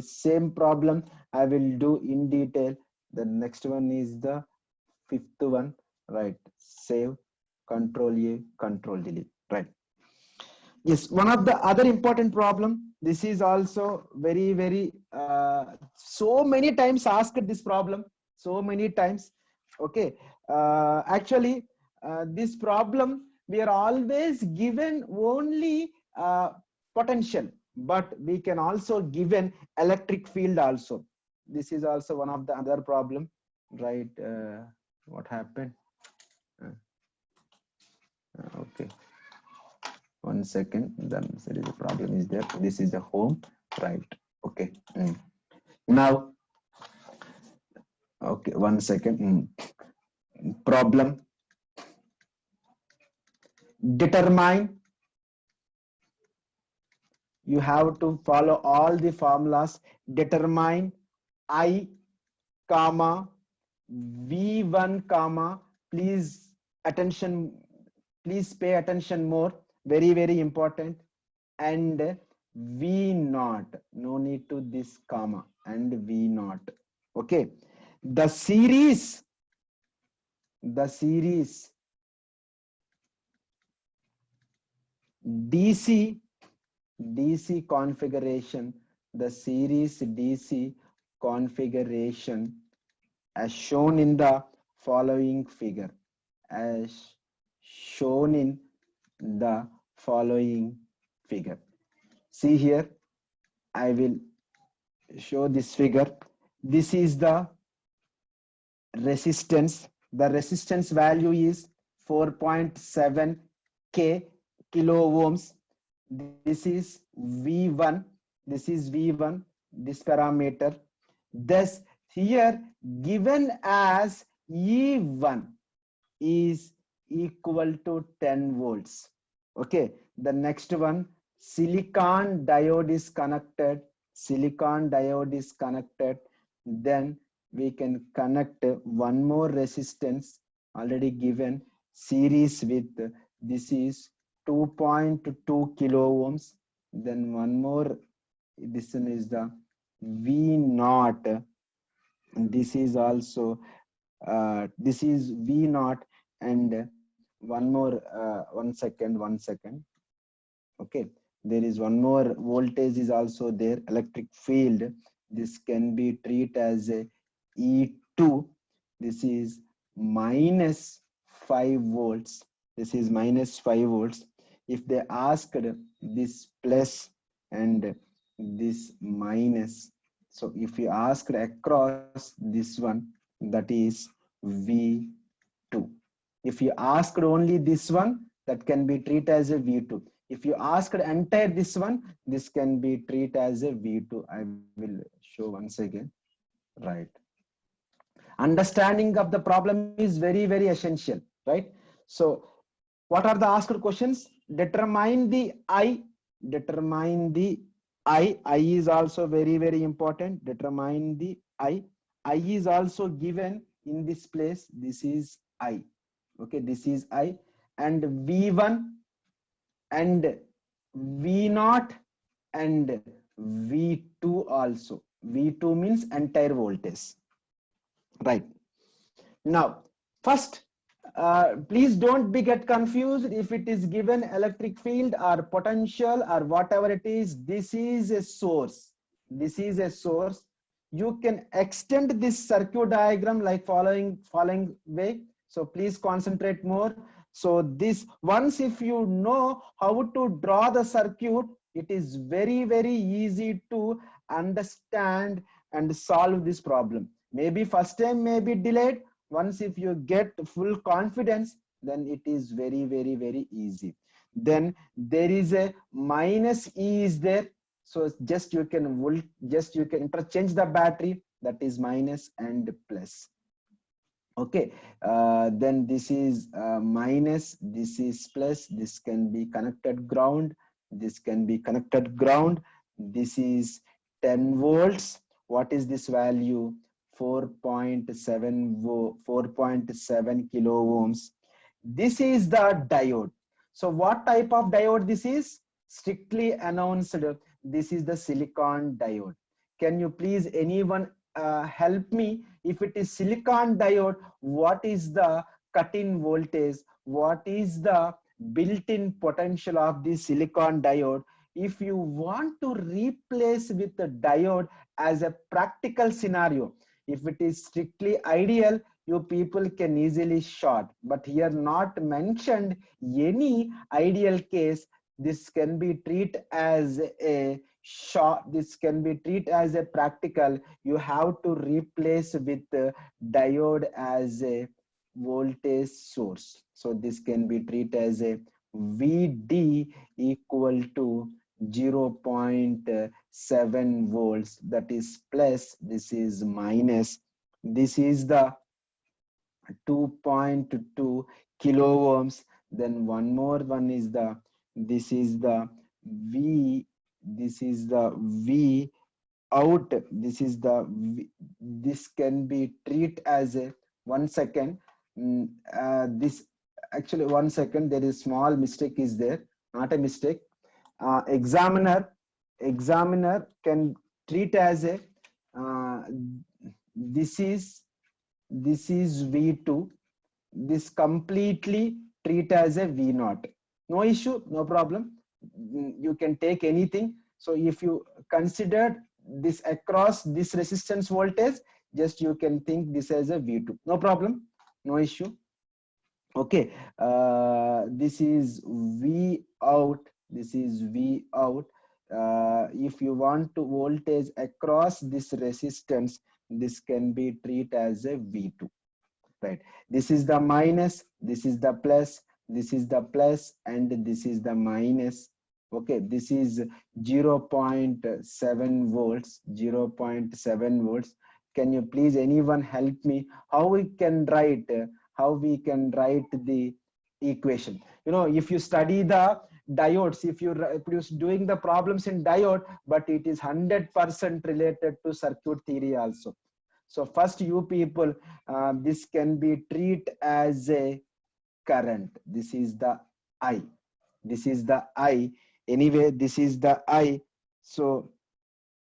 Speaker 1: same problem I will do in detail. The next one is the fifth one, right? Save, control A, control delete, right? Yes, one of the other important problem. This is also very so many times asked this problem, so many times. Okay, actually, this problem we are always given only potential, but we can also given electric field also. This is also one of the other problem, right? What happened? Okay. 1 second, then there is a problem is there. This is the home, right? Okay. Now, okay, 1 second. Problem. Determine. You have to follow all the formulas. Determine I, comma, V1, comma. Please attention. Please pay attention more. Very important. And V naught, no need to this comma, and V naught. Okay, the series DC configuration, the series DC configuration as shown in the following figure, as shown in the following figure. See here, I will show this figure. This is the resistance. The resistance value is 4.7 kilo ohms. This is V1. This is V1, this parameter. Thus, here given as E1 is equal to 10 volts. Okay, the next one, silicon diode is connected. Then we can connect one more resistance already given, series with, this is 2.2 kilo ohms. Then one more, this one is the V naught. This is also this is V naught, and one more 1 second. Okay, there is one more voltage is also there, electric field. This can be treated as a E2. This is minus 5 volts. This is minus 5 volts. If they asked this plus and this minus, so if you asked across this one, that is V2. If you asked only this one, that can be treated as a V2. If you asked entire this one, this can be treated as a V2. I will show once again. Right. Understanding of the problem is very essential, right? So what are the asked questions? Determine the I. I is also very important. Determine the I. I is also given in this place. This is I. Okay, this is I. And V1 and V0 and V2 also. V2 means entire voltage. Right. Now, first, please don't get confused if it is given electric field or potential or whatever it is. This is a source. you can extend this circuit diagram like following way. So please concentrate more. So this, once if you know how to draw the circuit, it is very easy to understand and solve this problem. Maybe first time may be delayed. Once if you get full confidence, then it is very easy. Then there is a minus E is there. So just you can interchange the battery, that is minus and plus. Okay, then this is minus, this is plus, this can be connected ground, this can be connected ground. This is 10 volts. What is this value? 4.7 kilo ohms. This is the diode. So what type of diode this is? Strictly announced, this is the silicon diode. Can you please anyone help me? If it is silicon diode, what is the cut-in voltage? What is the built-in potential of the silicon diode? If you want to replace with the diode as a practical scenario, if it is strictly ideal, you people can easily short, but here not mentioned any ideal case. This can be treated as a short, this can be treated as a practical. You have to replace with the diode as a voltage source. So this can be treated as a VD equal to 0.7 volts, that is plus, this is minus. This is the 2.2 kilo ohms. Then one more one is the, this is the V, this is the V out, this is the V, this can be treated as a, 1 second, this actually 1 second, there is small mistake is there, not a mistake. Examiner can treat as a this is V2, this completely treat as a V0. No issue, no problem. You can take anything. So if you consider this across this resistance voltage, just you can think this as a V2. No problem, no issue. Okay, this is V out, this is V out. If you want to voltage across this resistance, this can be treated as a V2, right? This is the minus, this is the plus, this is the plus, and this is the minus. Okay, this is 0.7 volts, 0.7 volts. Can you please anyone help me how we can write the equation? You know, if you study the diodes, if you're doing the problems in diode, but it is 100% related to circuit theory also. So first you people, this can be treated as a current. This is the I. This is the I. Anyway, this is the I. So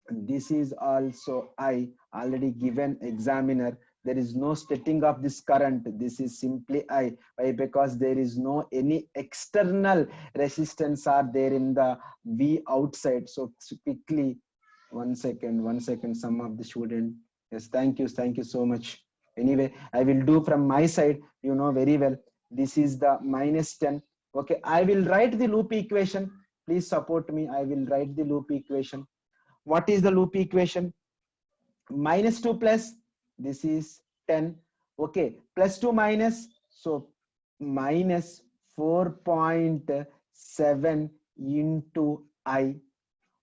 Speaker 1: this is also I, already given examiner. There is no splitting of this current. This is simply I. Why? Because there is no any external resistance are there in the V outside. So quickly, 1 second, some of the student. Yes, thank you so much. Anyway, I will do from my side, you know very well. This is the minus 10. Okay, I will write the loop equation. Please support me. I will write the loop equation. What is the loop equation? Minus 2 plus, this is 10. Okay, plus 2 minus, so minus 4.7 into I.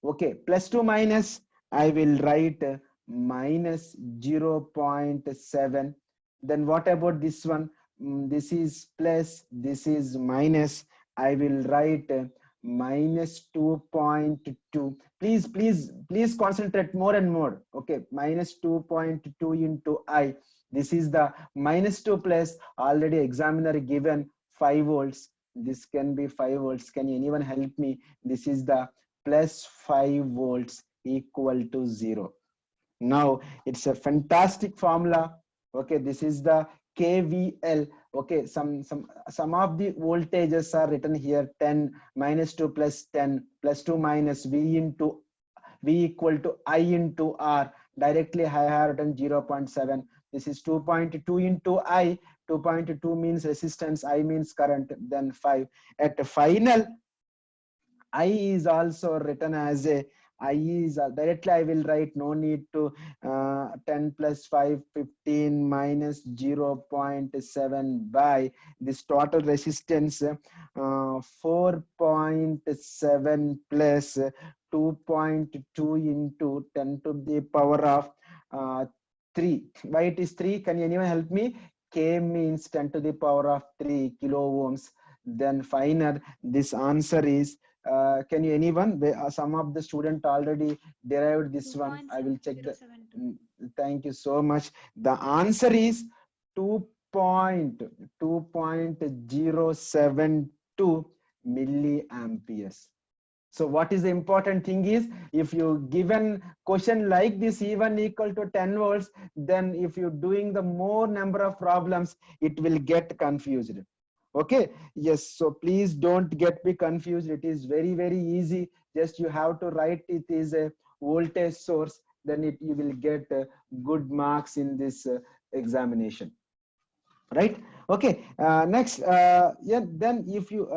Speaker 1: Okay, plus 2 minus, I will write minus 0.7. Then what about this one? This is plus, this is minus. I will write minus 2.2. Please concentrate more and more. Okay, minus 2.2 into I. This is the minus 2 plus, already examiner given 5 volts. This can be 5 volts. Can anyone help me? This is the plus 5 volts equal to 0. Now it's a fantastic formula. Okay, this is the KVL. Okay, some of the voltages are written here. 10 minus 2 plus 10 plus 2 minus V into V equal to I into R. Directly I have written 0.7. This is 2.2 into I. 2.2 means resistance, I means current, then 5. At the final, I is also written as a I is directly I will write, no need to 10 plus 5, 15 minus 0.7 by this total resistance 4.7 plus 2.2 into 10 to the power of 3. Why it is 3? Can anyone help me? K means 10 to the power of 3 kilo ohms. Then final, this answer is can you anyone? Some of the student already derived this one. I will check the. Thank you so much. The answer is 2.072 milliamperes. So what is the important thing is, if you given question like this, E1 equal to 10 volts, then if you're doing the more number of problems, it will get confused. Okay, yes, so please don't get me confused. It is very, very easy. Just you have to write it is a voltage source, then you will get good marks in this examination, right? Okay, next, yeah, then if you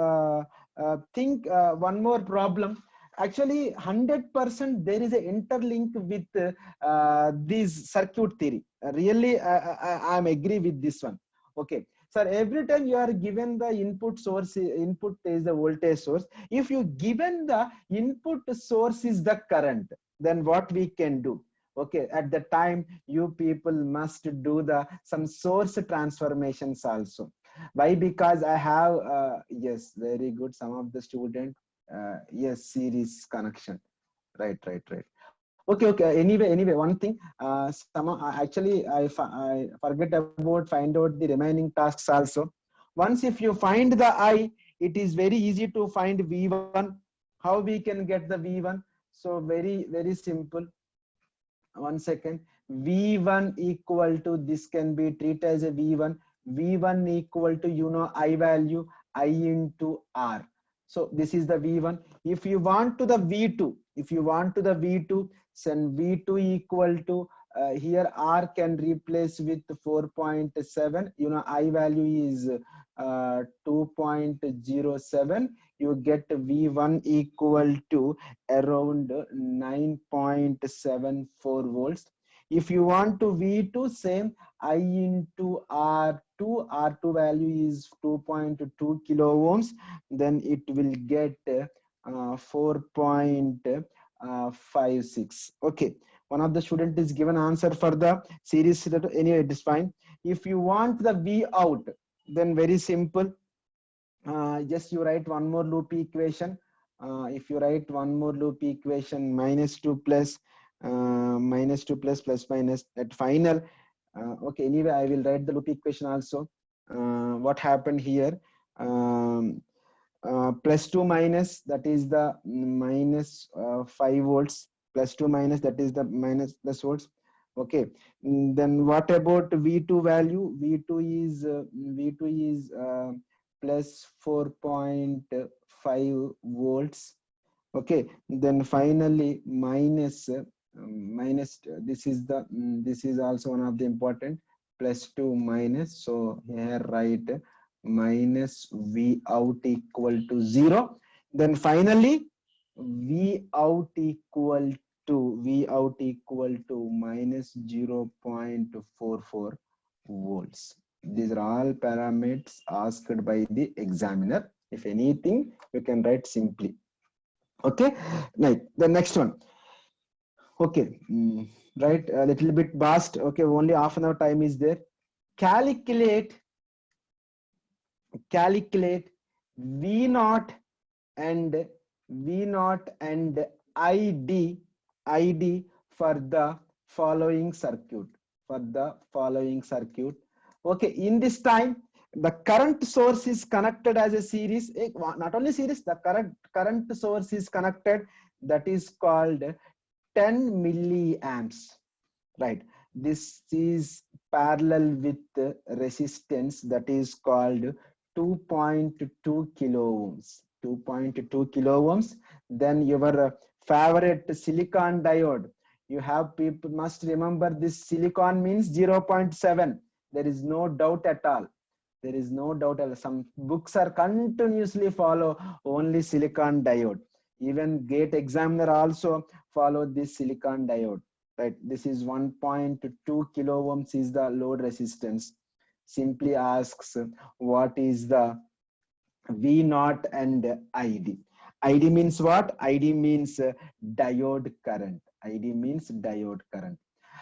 Speaker 1: think one more problem, actually 100% there is an interlink with this circuit theory. Really, I'm agree with this one. Okay, so every time you are given the input source, input is the voltage source. If you given the input source is the current, then what we can do? Okay, at the time you people must do the some source transformations also. Why? Because I have yes, very good, some of the student yes, series connection, right. Okay, anyway, one thing, actually I forget about find out the remaining tasks also. Once if you find the I, it is very easy to find V1. How we can get the V1? So very simple. 1 second. V1 equal to, this can be treated as a V1. V1 equal to, I value, I into R. So this is the V1. If you want to the V2, then V2 equal to, here R can replace with 4.7. I value is 2.07. You get V1 equal to around 9.74 volts. If you want to V2, same, I into R2 value is 2.2 kilo ohms, then it will get 4.56. Okay, one of the student is given answer for the series. Anyway, it is fine. If you want the V out, then very simple. Just you write one more loop equation. If you write one more loop equation, -2 plus -2 plus minus at final. Okay, anyway, I will write the loop equation also. What happened here? +2 minus, that is the minus 5 volts, +2 minus, that is the minus plus volts. Okay, then what about V2 value? V2 is plus 4.5 volts. Okay, then finally minus this is the this is also one of the important, +2 minus, so here write minus V out equal to 0. Then finally V out equal to minus 0.44 volts. These are all parameters asked by the examiner. If anything, you can write simply. Okay, right. The next one. Okay, right, a little bit fast. Okay, only half an hour time is there. Calculate V naught and ID for the following circuit. Okay, in this time the current source is connected as a series. Not only series, the current source is connected, that is called 10 milliamps, right? This is parallel with the resistance, that is called 2.2 kilo ohms. 2.2 kilo ohms. Then your favorite silicon diode, You have people must remember this silicon means 0.7. There is no doubt at all. There is no doubt at all. Some books are continuously follow only silicon diode. Even gate examiner also follow this silicon diode. Right. This is 1.2 kilo ohms is the load resistance. Simply asks what is the V naught and ID. ID means what? ID means diode current. ID means diode current.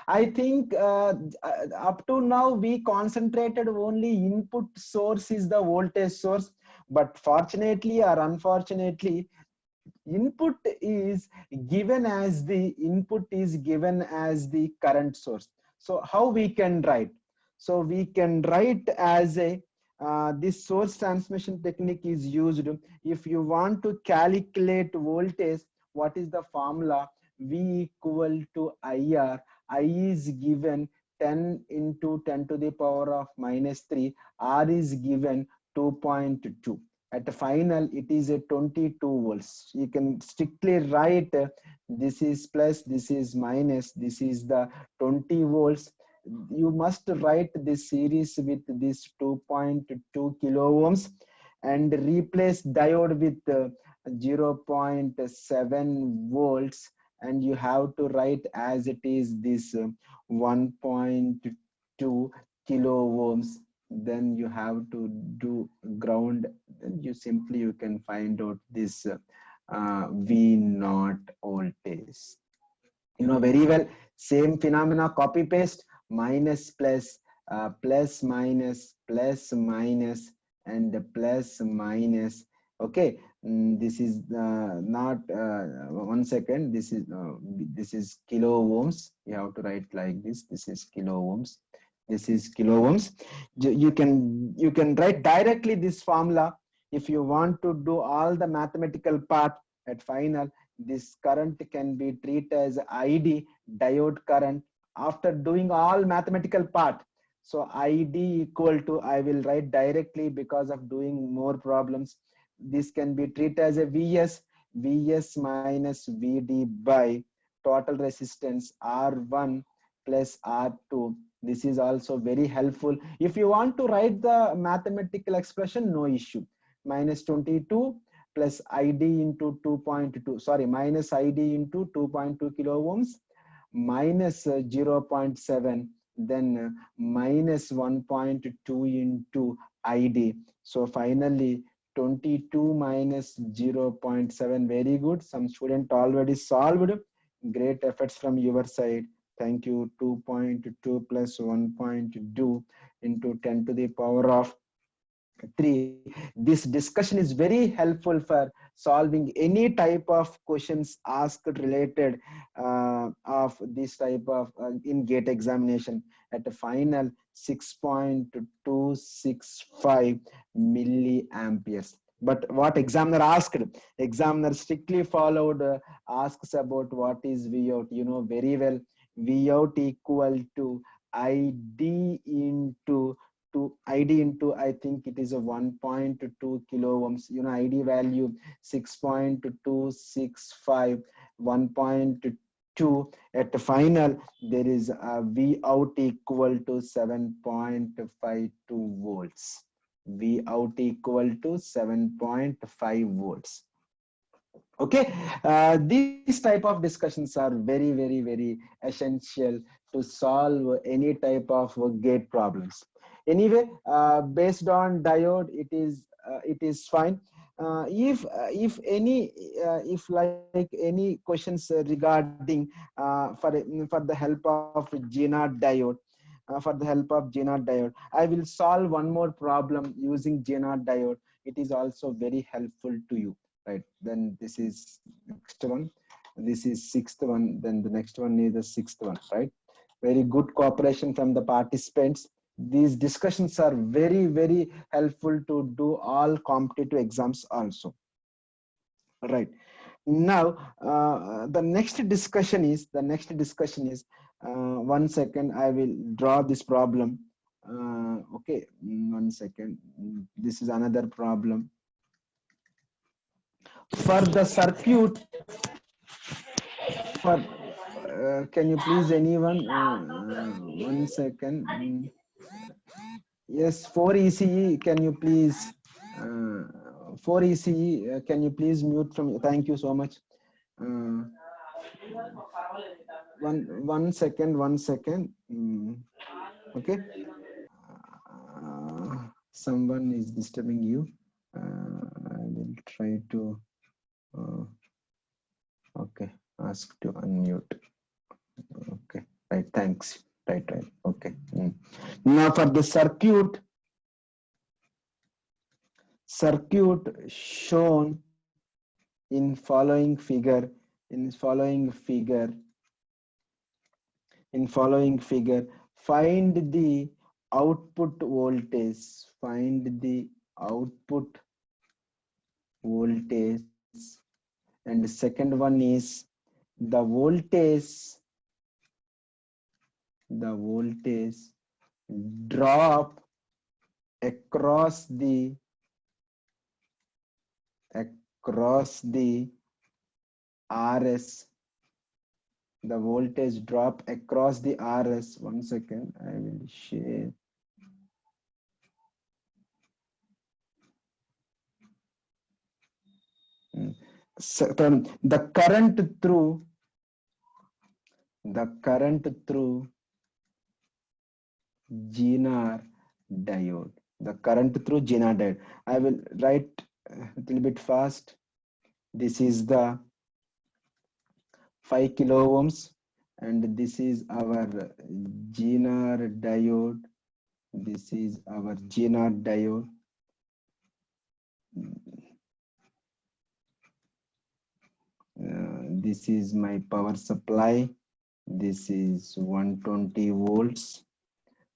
Speaker 1: I think up to now we concentrated only input source is the voltage source, but fortunately or unfortunately, input is given as the current source. So how we can write? So we can write as a this source transmission technique is used. If you want to calculate voltage, what is the formula? V equal to IR. I is given 10 into 10 to the power of minus 3. R is given 2.2. At the final, it is a 22 volts. You can strictly write this is plus, this is minus, this is the 20 volts. You must write this series with this 2.2 kilo ohms and replace diode with 0.7 volts, and you have to write as it is this 1.2 kilo ohms. Then you have to do ground. Then you can find out this V naught voltage. You know very well, same phenomena, copy paste, minus plus, plus minus, plus minus, and plus minus. Okay, this is not 1 second. This is kilo ohms. You have to write like this. This is kilo ohms. This is kilo ohms. You can write directly this formula. If you want to do all the mathematical part at final, this current can be treated as ID, diode current, after doing all mathematical part. So ID equal to, I will write directly because of doing more problems. This can be treated as a Vs minus Vd by total resistance R1 plus R2. This is also very helpful. If you want to write the mathematical expression, no issue. Minus 22 plus ID into 2.2, sorry, minus ID into 2.2 kilo ohms minus 0.7, then minus 1.2 into ID. So finally 22 minus 0.7, very good. Some student already solved. Great efforts from your side. Thank you. 2.2 plus 1.2 into 10 to the power of 3. This discussion is very helpful for solving any type of questions asked related of this type of in gate examination. At the final, 6.265 milliamperes. But what examiner asked? Examiner strictly followed, asks about what is V out. You know very well, V out equal to ID into I think it is a 1.2 kilo ohms. You know ID value 6.265, 1.2. At the final, there is a V out equal to 7.52 volts. V out equal to 7.5 volts. Okay, these type of discussions are very, very, very essential to solve any type of gate problems. Anyway, based on diode, it is fine. If any questions regarding for the help of G0 diode, I will solve one more problem using G0 diode. It is also very helpful to you. Right, then this is next one, this is sixth one, then the next one is the sixth one. Right, very good cooperation from the participants. These discussions are very, very helpful to do all competitive exams also. Right, now the next discussion is 1 second, I will draw this problem. Okay, 1 second, this is another problem. For the circuit, can you please anyone? 1 second. Yes, 4 ECE. Can you please? 4 ECE. Can you please mute from? Thank you so much. Uh, one second. 1 second. Okay. Someone is disturbing you. I will try to. Okay. Ask to unmute. Okay. Right. Thanks. Right. Okay. Now for the circuit shown in following figure, find the output voltage. Find the output voltage, and the second one is the voltage drop across the RS. The voltage drop across the RS. 1 second, I will share. So, the current through Zener diode. The current through Zener diode. I will write a little bit fast. This is the 5 kilo ohms, and this is our Zener diode. This is our Zener diode. This is my power supply. This is 120 volts.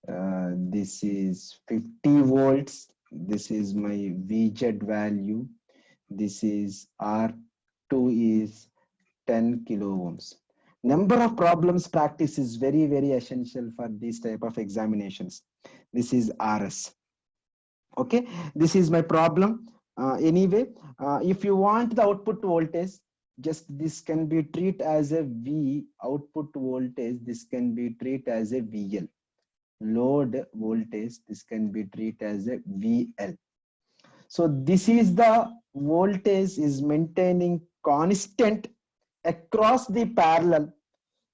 Speaker 1: This is 50 volts. This is my VZ value. This is R2 is 10 kilo ohms. Number of problems practice is very, very essential for this type of examinations. This is RS. Okay, this is my problem. Anyway, if you want the output voltage, just this can be treated as a V output voltage. This can be treated as a VL load voltage. This can be treated as a VL. So this is the voltage is maintaining constant across the parallel.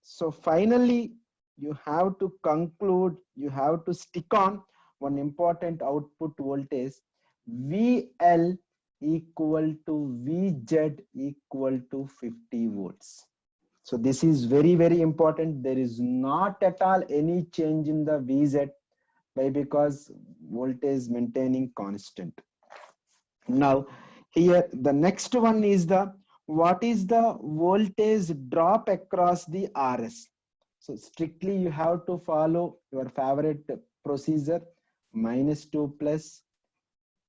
Speaker 1: So finally, you have to conclude, you have to stick on one important output voltage, VL equal to VZ equal to 50 volts. So this is very, very important. There is not at all any change in the VZ. Why? Because voltage maintaining constant. Now here the next one is the what is the voltage drop across the RS. So strictly you have to follow your favorite procedure, -2 plus,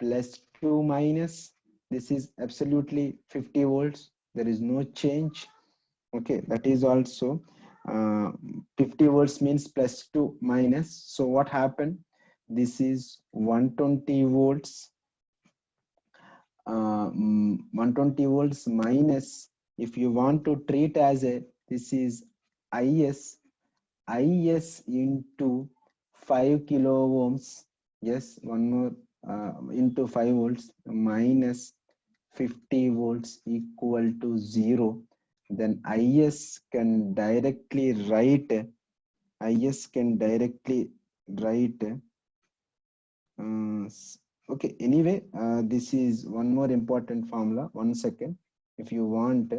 Speaker 1: +2 minus. This is absolutely 50 volts. There is no change. Okay, that is also 50 volts means +2 minus. So what happened? This is 120 volts. 120 volts minus, if you want to treat as a, this is is into 5 kilo ohms. Yes, one more into 5 volts minus 50 volts equal to 0. Then is can directly write okay, anyway, this is one more important formula. 1 second. If you want,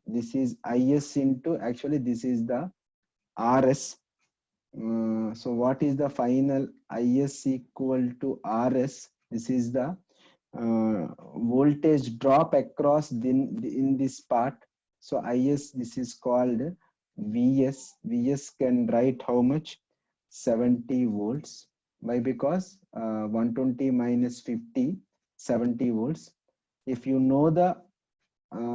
Speaker 1: this is is into, actually this is the RS. So what is the final is equal to RS? This is the voltage drop across in this part. So is, this is called VS. VS can write how much? 70 volts. Why? Because 120 minus 50, 70 volts. If you know the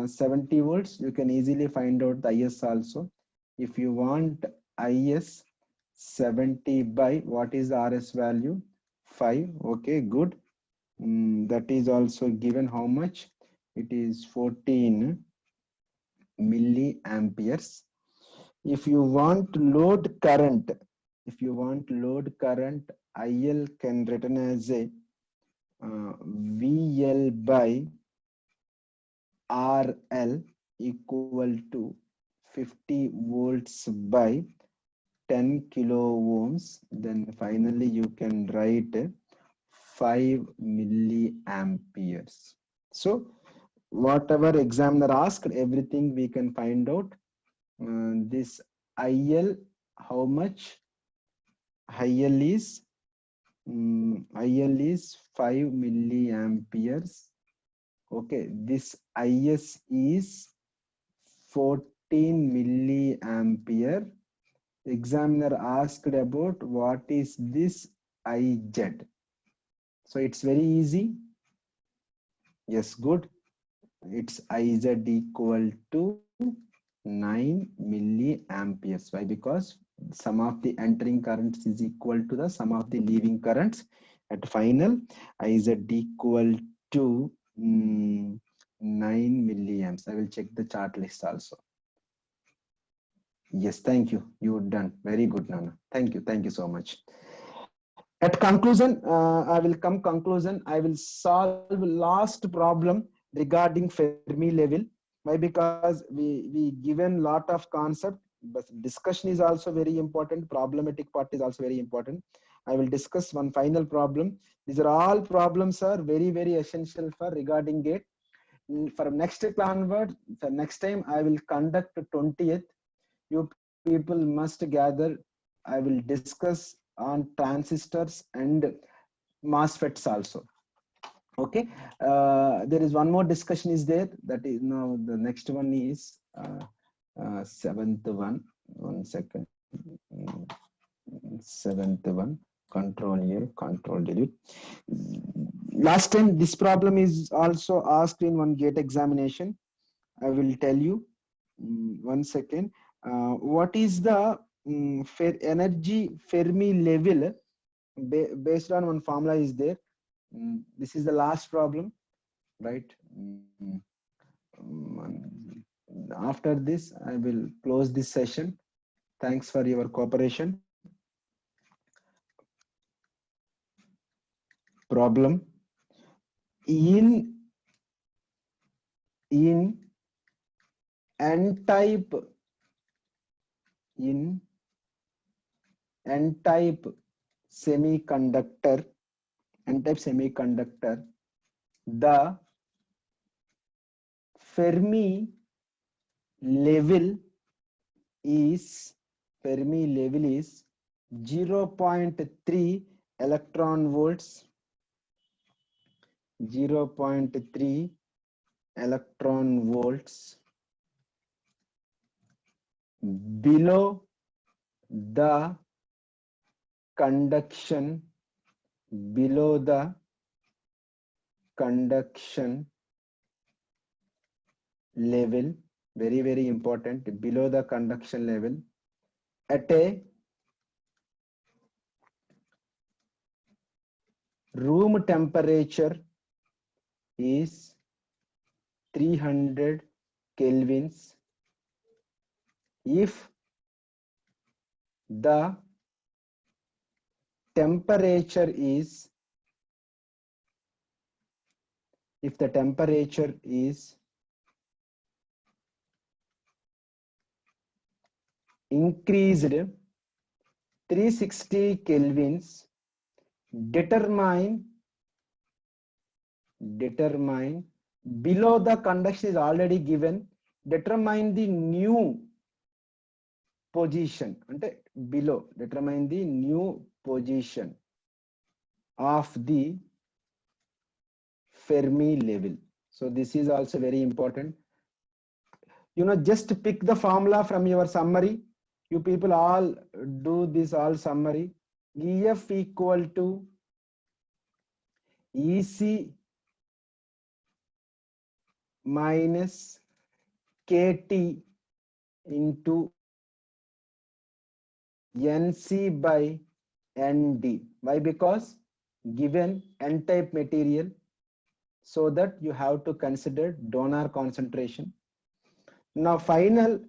Speaker 1: 70 volts, you can easily find out the is also. If you want is 70 by what is the RS value? 5. Okay, good. That is also given how much? It is 14 milliamperes. If you want load current, if you want load current, IL can written as a VL by RL equal to 50 volts by 10 kilo ohms. Then finally you can write 5 milliamperes. So whatever examiner asked, everything we can find out. This IL, how much? IL is IL is 5 milliamperes. Okay, this IS is 14 milliampere. Examiner asked about what is this IZ. So it's very easy. Yes, good. It's IZ equal to 9 milliamperes. Why? Because sum of the entering currents is equal to the sum of the leaving currents. At final, IZ equal to 9 milliamps. I will check the chart list also. Yes, thank you. You're done. Very good, Nana. Thank you. Thank you so much. At conclusion, I will come conclusion. I will solve last problem regarding Fermi level. Why? Because we given lot of concept, but discussion is also very important. Problematic part is also very important. I will discuss one final problem. These are all problems are very essential for regarding gate. From next onward, the next time I will conduct 20th. You people must gather. I will discuss on transistors and MOSFETs also. Okay, there is one more discussion is there. That is now the next one is seventh one. 1 second. Seventh one. Control A, control delete. Last time this problem is also asked in one gate examination. I will tell you. 1 second. What is the energy Fermi level based on one formula is there. This is the last problem, right? After this, I will close this session. Thanks for your cooperation. Problem in n-type semiconductor, the Fermi level is 0.3 electron volts, 0.3 electron volts below the conduction level, very important, below the conduction level at a room temperature is 300 kelvins if the temperature is increased 360 kelvins, determine below the conduction is already given, determine the new position, below, determine the new position of the Fermi level. So this is also very important. Just pick the formula from your summary. You people all do this all summary. EF equal to EC minus KT into NC by ND. Why? Because given n-type material, so that you have to consider donor concentration. Now final,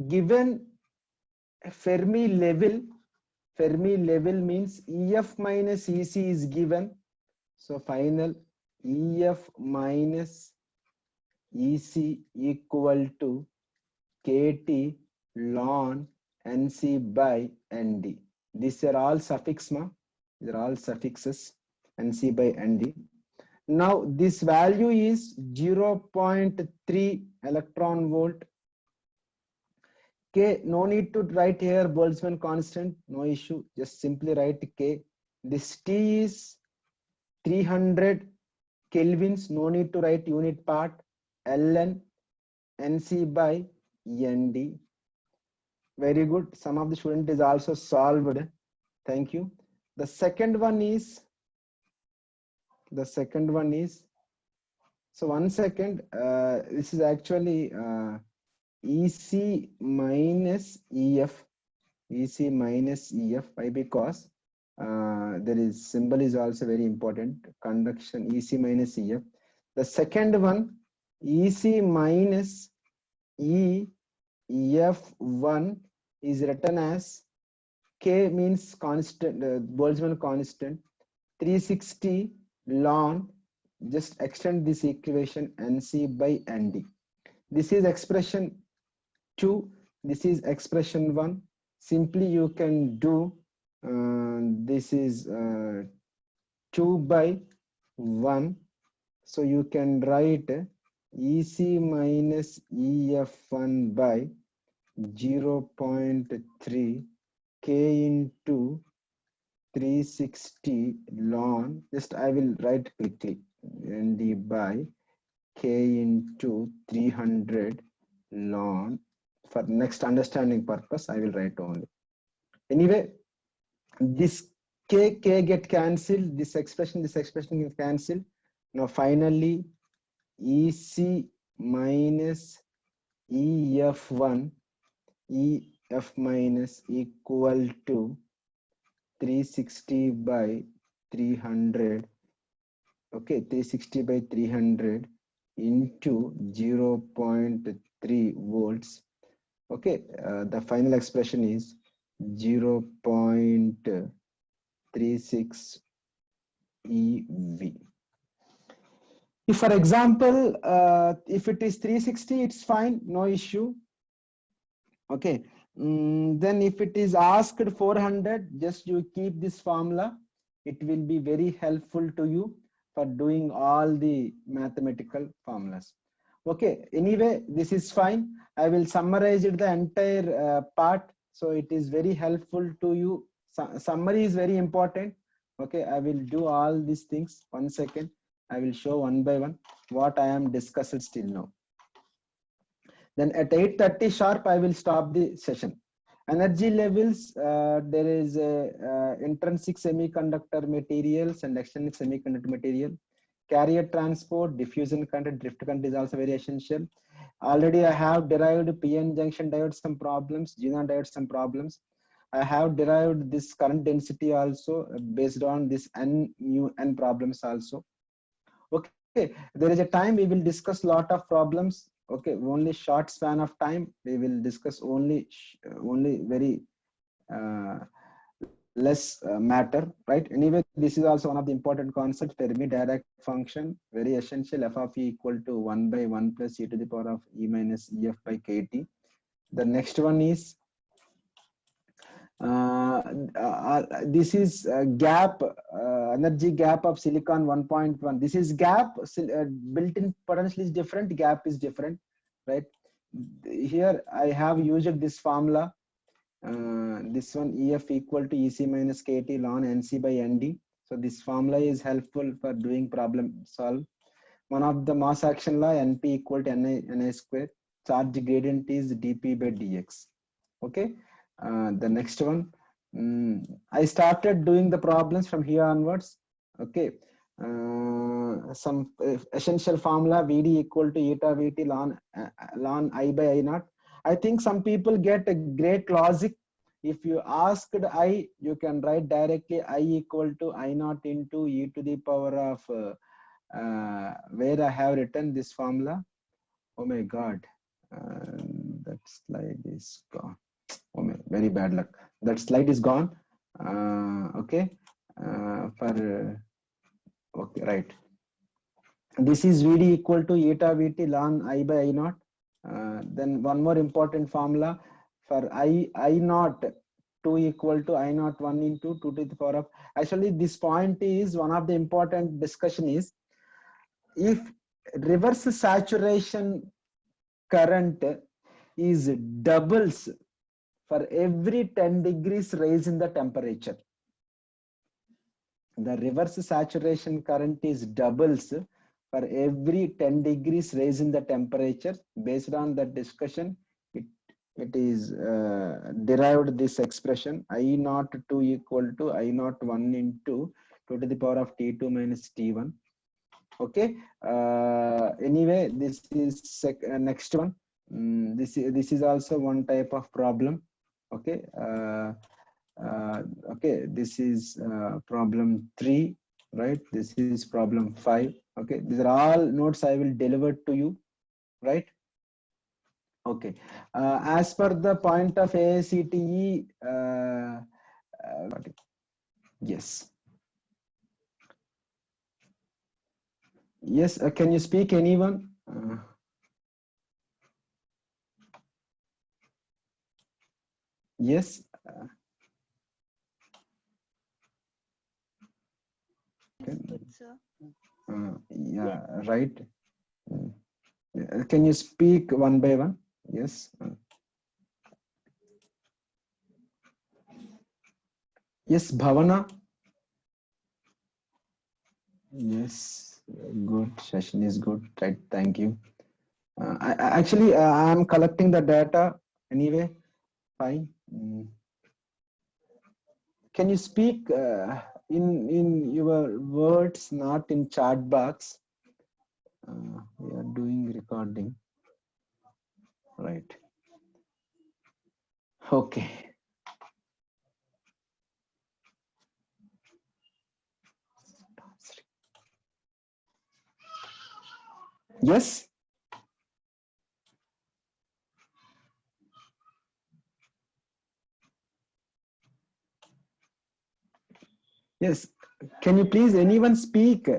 Speaker 1: given Fermi level means EF minus EC is given. So final EF minus EC equal to KT ln NC by ND. These are all suffix, ma. These are all suffixes, NC by ND. Now this value is 0.3 electron volt. K, no need to write here Boltzmann constant, no issue. Just simply write K. This T is 300 kelvins, no need to write unit part. Ln NC by ND. Very good. Some of the student is also solved. Thank you. The second one is, so 1 second, this is actually EC minus EF, why? Because there is symbol is also very important, conduction, EC minus EF. The second one, EC minus EF1 is written as K means constant, Boltzmann constant, 360 ln, just extend this equation, NC by ND. This is expression 2, this is expression 1. Simply you can do, this is 2 by 1. So you can write EC minus EF1 by 0.3 K into 360 ln, just I will write quickly, ND by K into 300 ln. For next understanding purpose, I will write only. Anyway, this K get cancelled, this expression is cancelled. Now finally, EC minus EF1, EF minus equal to 360 by 300. Okay, 360 by 300 into 0.3 volts. Okay, the final expression is 0.36 EV. If for example, if it is 360, it's fine, no issue. Okay, then if it is asked 400, just you keep this formula. It will be very helpful to you for doing all the mathematical formulas. Okay, anyway, this is fine. I will summarize it the entire part. So it is very helpful to you. Summary is very important. Okay, I will do all these things. 1 second. I will show one by one what I am discussed still now. Then at 8:30 sharp, I will stop the session. Energy levels, there is a intrinsic semiconductor materials and extrinsic semiconductor material. Carrier transport, diffusion current, drift current is also very essential. Already I have derived PN junction diode some problems, xenon diode some problems. I have derived this current density also based on this N mu N problems also. Okay, there is a time we will discuss lot of problems. Okay, only short span of time we will discuss only very less matter, right? Anyway, this is also one of the important concepts. Fermi Dirac function, very essential. F of E equal to 1 by 1 plus e to the power of E minus EF by KT. The next one is this is gap, energy gap of silicon 1.1. This is gap, built-in potential is different, gap is different, right? Here I have used this formula. This one EF equal to EC minus KT ln NC by ND. So this formula is helpful for doing problem solve. One of the mass action law, NP equal to NI square. Charge gradient is dP by dx. Okay. The next one, I started doing the problems from here onwards. Okay, some essential formula VD equal to eta VT ln I by I naught. I think some people get a great logic. If you asked I, you can write directly I equal to I naught into e to the power of where I have written this formula. Oh my God, that slide is gone. Oh man, very bad luck. That slide is gone. Okay. Okay, right. This is Vd equal to eta Vt ln I by I naught. Then one more important formula for I naught 2 equal to I naught 1 into 2 to the power of. Actually, this point is one of the important discussion is if reverse saturation current is doubles for every 10 degrees rise in the temperature. The reverse saturation current is doubles for every 10 degrees rise in the temperature. Based on that discussion, it is derived this expression I naught 2 equal to I naught 1 into 2 to the power of T2 minus T1. Okay. Anyway, this is next one. This is also one type of problem. Okay. Okay, this is problem 3, right? This is problem 5. Okay, these are all notes I will deliver to you, right? Okay. As per the point of AICTE, yes. Yes, can you speak, anyone? Yes. Yeah, right. Can you speak one by one? Yes. Yes, Bhavana. Yes, good. Session is good. Right. Thank you. Actually, I am collecting the data anyway. Fine. Can you speak in your words, not in chat box? We are doing recording, right? Okay. Yes. Yes. Can you please anyone speak?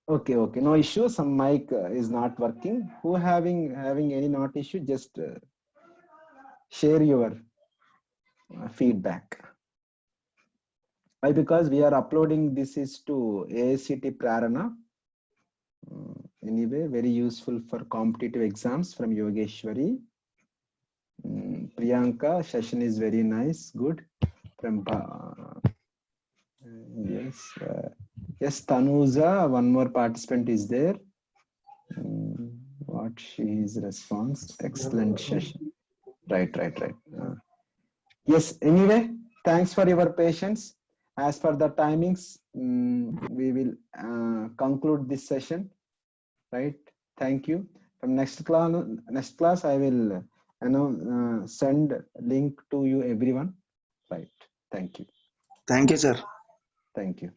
Speaker 1: Okay, okay, no issue. Some mic is not working. Who having any not issue? Just share your feedback. Why? Because we are uploading this is to AICTE Prarana. Anyway, very useful for competitive exams from Yogeshwari. Priyanka, session is very nice, good. From yes, yes, Tanuja, one more participant is there. What is response? Excellent session. Right. Yes. Anyway, thanks for your patience. As for the timings, we will conclude this session. Right. Thank you. From next class, I will send link to you everyone. Right. Thank you.
Speaker 2: Thank you, sir.
Speaker 1: Thank you.